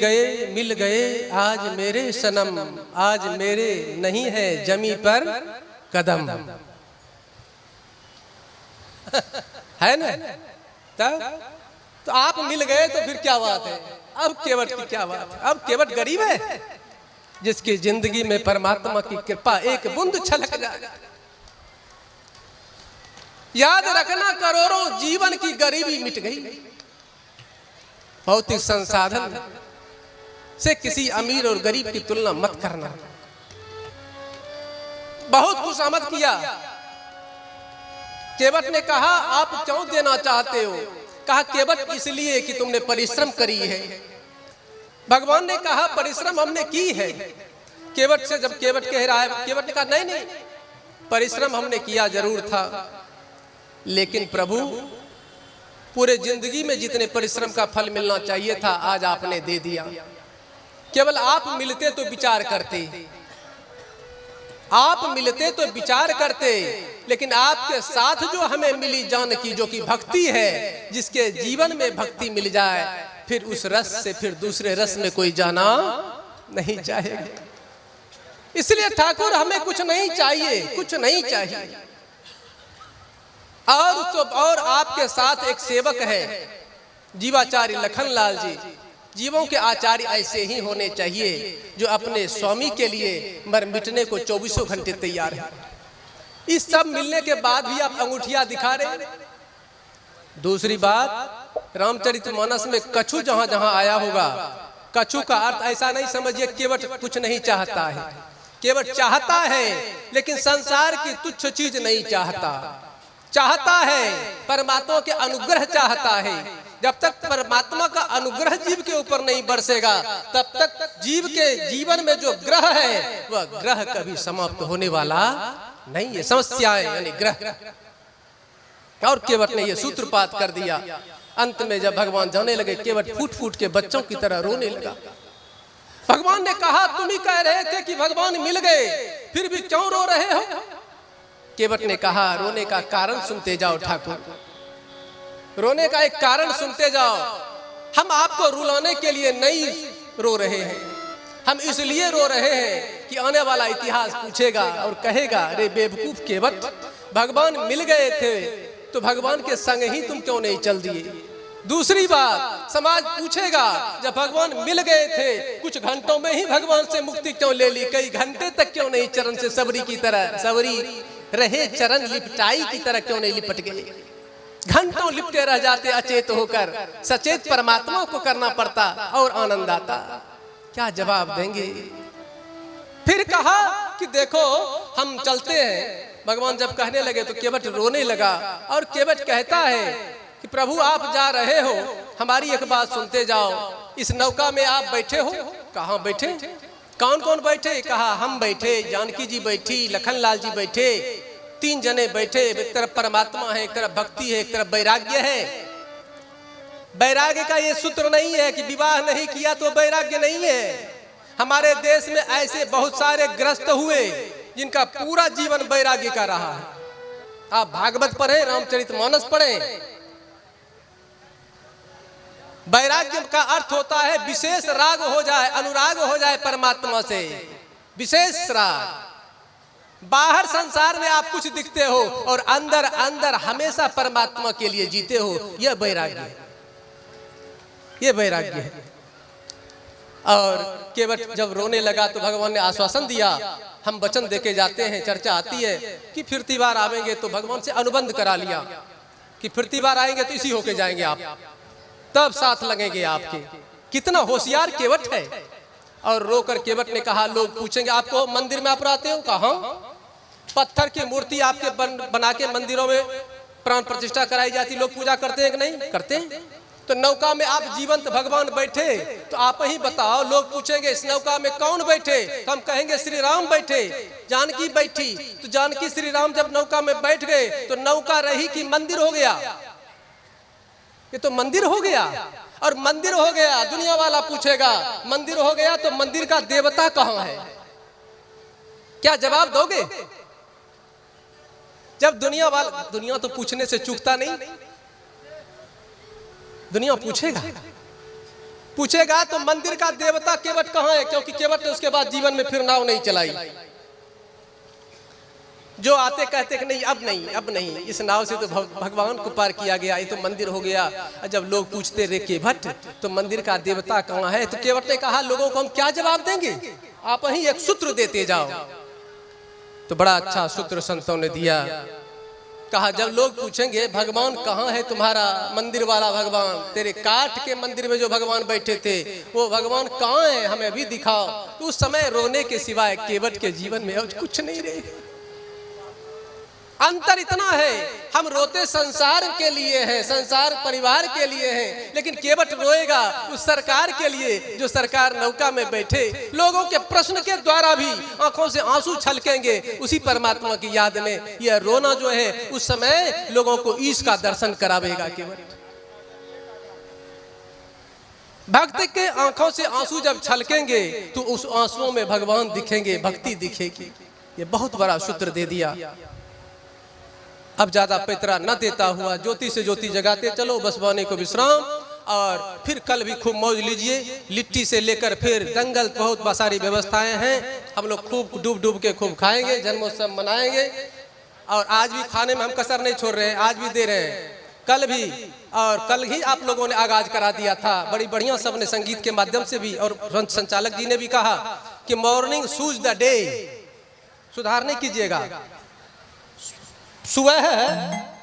गए आज मेरे सनम, आज मेरे नहीं है जमी पर कदम। है ना? तो तो आप मिल गए तो फिर क्या बात है, अब केवट की क्या बात है। अब केवट गरीब है जिसकी जिंदगी में परमात्मा की कृपा एक बूंद छलक जाए। याद रखना, करोड़ों जीवन की गरीबी मिट गई। भौतिक संसाधन से किसी अमीर और गरीब की तुलना मत करना। बहुत खुशामद किया। केवट ने कहा आप क्यों देना चाहते हो? कहा केवट इसलिए कि तुमने परिश्रम करी है। भगवान ने कहा परिश्रम हमने की है। केवट से जब केवट कह रहा है, केवट ने कहा नहीं नहीं, परिश्रम हमने किया जरूर था, लेकिन प्रभु पूरे जिंदगी में जितने परिश्रम का फल मिलना चाहिए था आज आपने दे दिया। केवल आप मिलते तो विचार करते, आप मिलते तो विचार करते, लेकिन आपके साथ जो हमें मिली जानकी, जो कि भक्ति है, जिसके जीवन में भक्ति मिल जाए फिर उस रस से फिर दूसरे रस में कोई जाना नहीं चाहेगा। इसलिए ठाकुर हमें कुछ नहीं चाहिए, कुछ नहीं चाहिए। और आपके साथ एक सेवक है जीवाचार्य लखनलाल जी। जीवों के आचार्य ऐसे ही होने चाहिए जो अपने स्वामी के लिए मर मिटने को 24 घंटे तैयार है। इस सब मिलने के बाद भी आप अंगूठियां दिखा रहे। दूसरी बात, रामचरितमानस में कछु जहां जहां आया होगा, कछु का अर्थ ऐसा नहीं समझिए केवट कुछ नहीं चाहता है। केवट चाहता है, लेकिन संसार की तुच्छ चीज नहीं चाहता। चाहता है परमात्मा के अनुग्रह चाहता है। जब तक परमात्मा का अनुग्रह जीव के ऊपर नहीं बरसेगा तब तक जीव के जीवन में जो ग्रह है वह ग्रह कभी समाप्त होने वाला नहीं है। समस्याएं यानी ग्रह। और केवट ने यह सूत्रपात कर दिया। अंत में जब भगवान जाने लगे, केवट फूट फूट के बच्चों की तरह रोने लगा। भगवान ने कहा तुम ही कह रहे थे कि भगवान मिल गए, फिर भी क्यों रो रहे हो? केवट ने कहा रोने का कारण सुनते जाओ ठाकुर, रोने का एक कारण सुनते जाओ। हम आपको रुलाने के लिए नहीं रो रहे हैं, हम इसलिए रो रहे हैं कि आने वाला इतिहास पूछेगा और कहेगा अरे बेवकूफ केवट, भगवान मिल गए थे तो भगवान के संग ही तुम क्यों नहीं चल दिए? दूसरी बात, समाज पूछेगा जब भगवान मिल गए थे कुछ घंटों में ही भगवान से मुक्ति क्यों ले ली? कई घंटे तक क्यों नहीं चरण से सबरी की तरह, सबरी रहे चरण लिपटाई की तरह क्यों नहीं लिपट गए? घंटों लिपटे रह जाते अचेत होकर, सचेत परमात्मा को करना पड़ता और आनंद आता। क्या जवाब देंगे? फिर कहा कि देखो हम चलते हैं। भगवान जब कहने लगे तो केवट रोने लगा और केवट कहता है कि प्रभु आप जा रहे हो, हमारी एक बात सुनते जाओ। इस नौका में आप बैठे हो। कहाँ बैठे? कौन कौन बैठे? कहा हम बैठे, जानकी जी बैठी, लखनलाल जी बैठे, 3 जने बैठे। एक तरफ परमात्मा है, एक तरफ भक्ति है, एक तरफ वैराग्य है। वैराग्य का ये सूत्र नहीं है कि विवाह नहीं किया तो वैराग्य नहीं है। हमारे देश में ऐसे बहुत सारे ग्रस्त हुए जिनका पूरा जीवन वैराग्य का रहा है। आप भागवत पढ़े, रामचरितमानस पढ़े। वैराग्य का अर्थ होता है विशेष राग हो जाए, अनुराग हो जाए परमात्मा से, विशेष राग। बाहर संसार में आप कुछ दिखते हो और अंदर अंदर हमेशा परमात्मा के लिए जीते हो, यह वैराग्य है, यह वैराग्य है। और केवट जब रोने लगा तो भगवान ने आश्वासन दिया, हम वचन देके जाते हैं। चर्चा आती है कि फिरती बार आवेंगे तो भगवान से अनुबंध करा लिया कि फिरती बार आएंगे तो इसी होके जाएंगे आप, तब साथ लगेंगे आपके। कितना होशियार केवट है। और रोकर केवट ने कहा लोग पूछेंगे आपको मंदिर में आप रहते हो? कहाँ? पत्थर की मूर्ति आपके बना के मंदिरों में प्राण प्रतिष्ठा कराई जाती, लोग पूजा करते हैं कि नहीं करते? तो नौका में आप जीवंत भगवान बैठे तो आप ही बताओ। लोग पूछेंगे इस नौका में कौन बैठे? तो हम कहेंगे श्री राम बैठे, जानकी बैठी। तो जानकी श्री राम जब नौका में बैठ गए तो नौका रही कि मंदिर हो गया? ये तो मंदिर हो गया। और मंदिर हो गया, दुनिया वाला पूछेगा मंदिर हो गया तो मंदिर का देवता कहाँ है? क्या जवाब दोगे? जब दुनिया तो पूछने से चूकता नहीं, दुनिया पूछेगा तो मंदिर का देवता केवट कहाँ है? क्योंकि केवट ने उसके बाद जीवन में फिर नाव नहीं चलाई। जो आते कहते कि नहीं अब नहीं, इस नाव से तो भगवान को पार किया गया, ये तो मंदिर हो गया। जब लोग पूछते रे केवट तो मंदिर का देवता कहाँ है, तो केवट ने कहा लोगों को हम क्या जवाब देंगे, आप ही एक सूत्र देते जाओ। तो बड़ा अच्छा सूत्र संतों ने दिया, कहा जब लोग पूछेंगे भगवान कहाँ है तुम्हारा, मंदिर वाला भगवान, तेरे काठ के मंदिर में जो भगवान बैठे थे वो भगवान कहाँ है, हमें भी दिखाओ। तो उस समय रोने के सिवाय केवट के जीवन में और कुछ नहीं रहे। अंतर इतना है, हम रोते संसार के लिए हैं, संसार परिवार के लिए हैं, लेकिन केवट रोएगा उस सरकार के लिए जो सरकार नौका में बैठे। लोगों के प्रश्न के द्वारा भी आंखों से आंसू छलकेंगे उसी परमात्मा की याद में। यह रोना जो है उस समय लोगों को ईश का दर्शन करावेगा। केवट भक्त के आंखों से आंसू जब छलकेंगे तो उस आंसुओं में भगवान दिखेंगे, भक्ति दिखेगी। ये बहुत बड़ा सूत्र दे दिया। अब ज्यादा पैतरा न देता हुआ ज्योति से ज्योति जगाते चलो, बस बाने को विश्राम, और फिर कल भी खूब मौज लीजिए। लिट्टी से लेकर फिर दंगल, बहुत सारी व्यवस्थाएं हैं। हम लोग खूब डूब डूब के खूब खाएंगे, जन्मोत्सव मनाएंगे। और आज भी खाने में हम कसर नहीं छोड़ रहे हैं, आज भी दे रहे हैं, कल भी। और कल ही आप लोगों ने आगाज करा दिया था बड़ी बढ़िया, सबने संगीत के माध्यम से भी, और संचालक जी ने भी कहा कि मॉर्निंग सूज द डे, सुधार नहीं कीजिएगा। सुबह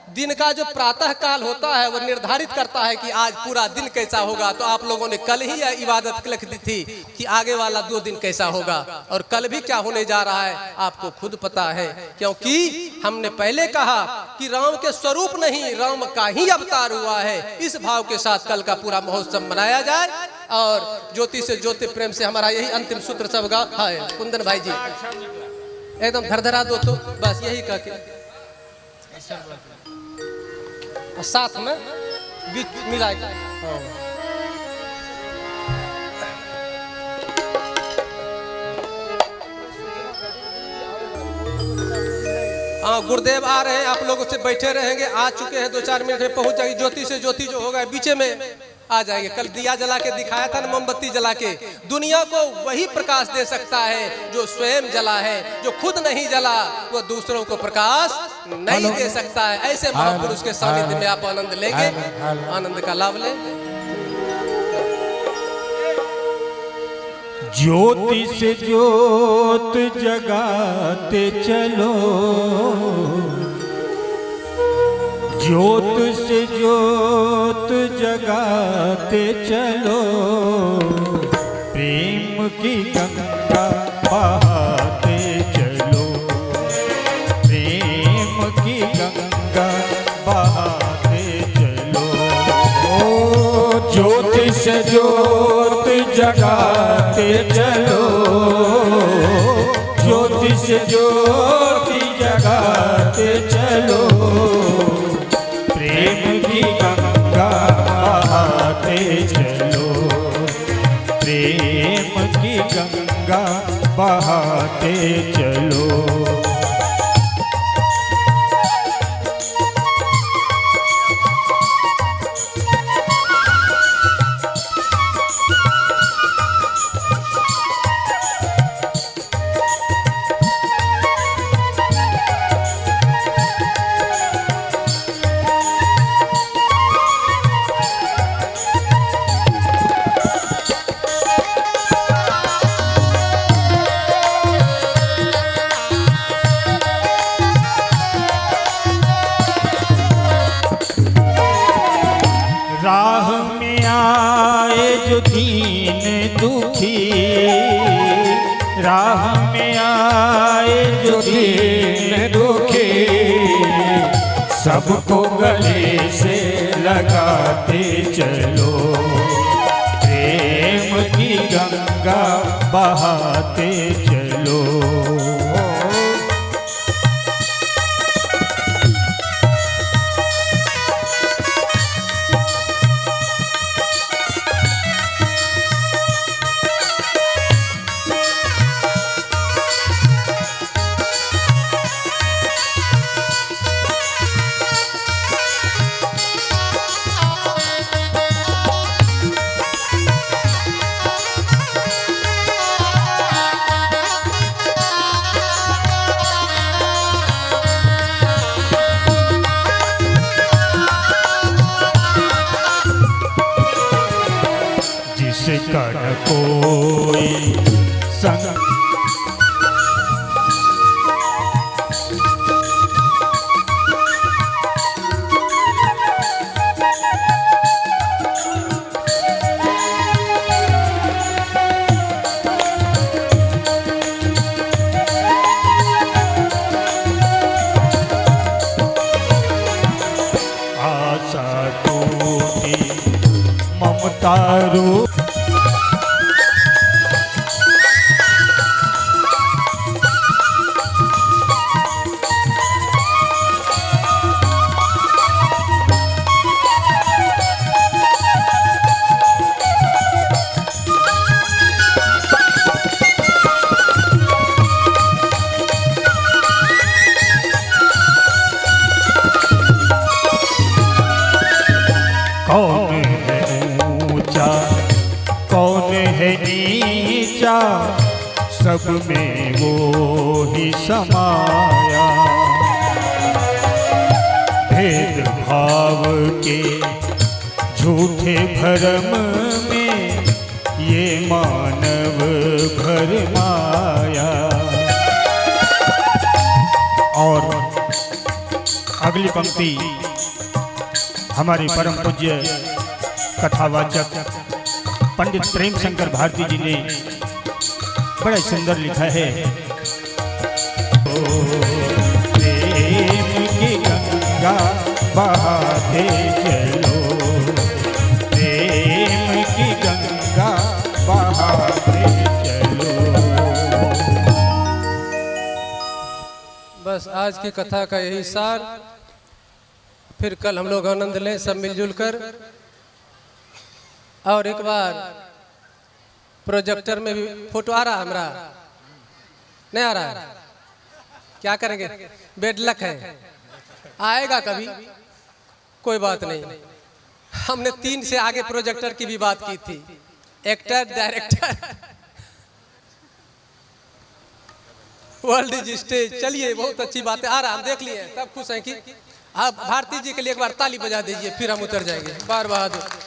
दिन का जो प्रातः काल होता है वो निर्धारित करता है कि आज पूरा दिन कैसा होगा। तो आप लोगों ने कल ही इबादत लिख दी थी कि आगे वाला 2 दिन कैसा होगा, और कल भी क्या होने जा रहा है आपको खुद पता है। क्योंकि हमने पहले कहा कि राम के स्वरूप नहीं, राम का ही अवतार हुआ है। इस भाव के साथ कल का पूरा महोत्सव मनाया जाए। और ज्योति से ज्योति प्रेम से हमारा यही अंतिम सूत्र सबका है। कुंदन भाई जी एकदम धरधरा दो तो बस यही कह के साथ में बीच मिला। गुरुदेव आ रहे हैं, आप लोगों से बैठे रहेंगे, आ चुके हैं, 2-4 मिनट में पहुंच जाएगी। ज्योति से ज्योति जो होगा बीचे में आ जाएंगे। कल दिया जला के दिखाया था ना, मोमबत्ती जला के। दुनिया को वही प्रकाश दे सकता है जो स्वयं जला है, जो खुद नहीं जला वो दूसरों को प्रकाश नहीं दे सकता है। ऐसे महापुरुष के सानिध्य में आप आनंद लेंगे, आनंद का लाभ लें। ज्योति से ज्योत जगाते चलो, ज्योत से ज्योत जगाते चलो, प्रेम की गंगा बहाते चलो, प्रेम की गंगा बहाते चलो। ओ ज्योति से ज्योत जगाते चलो, ज्योति से ज्योति जगाते चलो, प्रेम की गंगा बहाते चलो, प्रेम की गंगा बहाते चलो। राह में आए जो दीन दुखी, राह में आए जो दीन दुखी, सबको गले से लगाते चलो, प्रेम की गंगा बहाते चलो। जिसका न कोई संग। आशा टूटी ममता रो कौन है ऊंचा कौन है नीचा, सब में वो ही समाया। भेद भाव के झूठे भरम में ये मानव भरमाया। और अगली पंक्ति हमारे परम पूज्य कथावाचक पंडित प्रेम शंकर भारती जी ने बड़ा सुंदर लिखा है। प्रेम की गंगा बहाते चलो, प्रेम की गंगा बहाते चलो। बस आज की कथा का यही सार। फिर कल हम लोग आनंद लें सब मिलजुल कर। और एक बार प्रोजेक्टर में भी फोटो आ रहा है, हमारा नहीं आ रहा है, क्या करेंगे? बेड लक है, आएगा कभी, कोई बात नहीं। हमने 3 से आगे प्रोजेक्टर की भी बात की थी, एक्टर डायरेक्टर वर्ल्ड स्टेज। चलिए बहुत अच्छी बात है, आ रहा, हम देख लिए, तब खुश हैं कि आप भारती जी के लिए एक बार ताली बजा दीजिए, फिर हम उतर जाएंगे। बार बहादुर।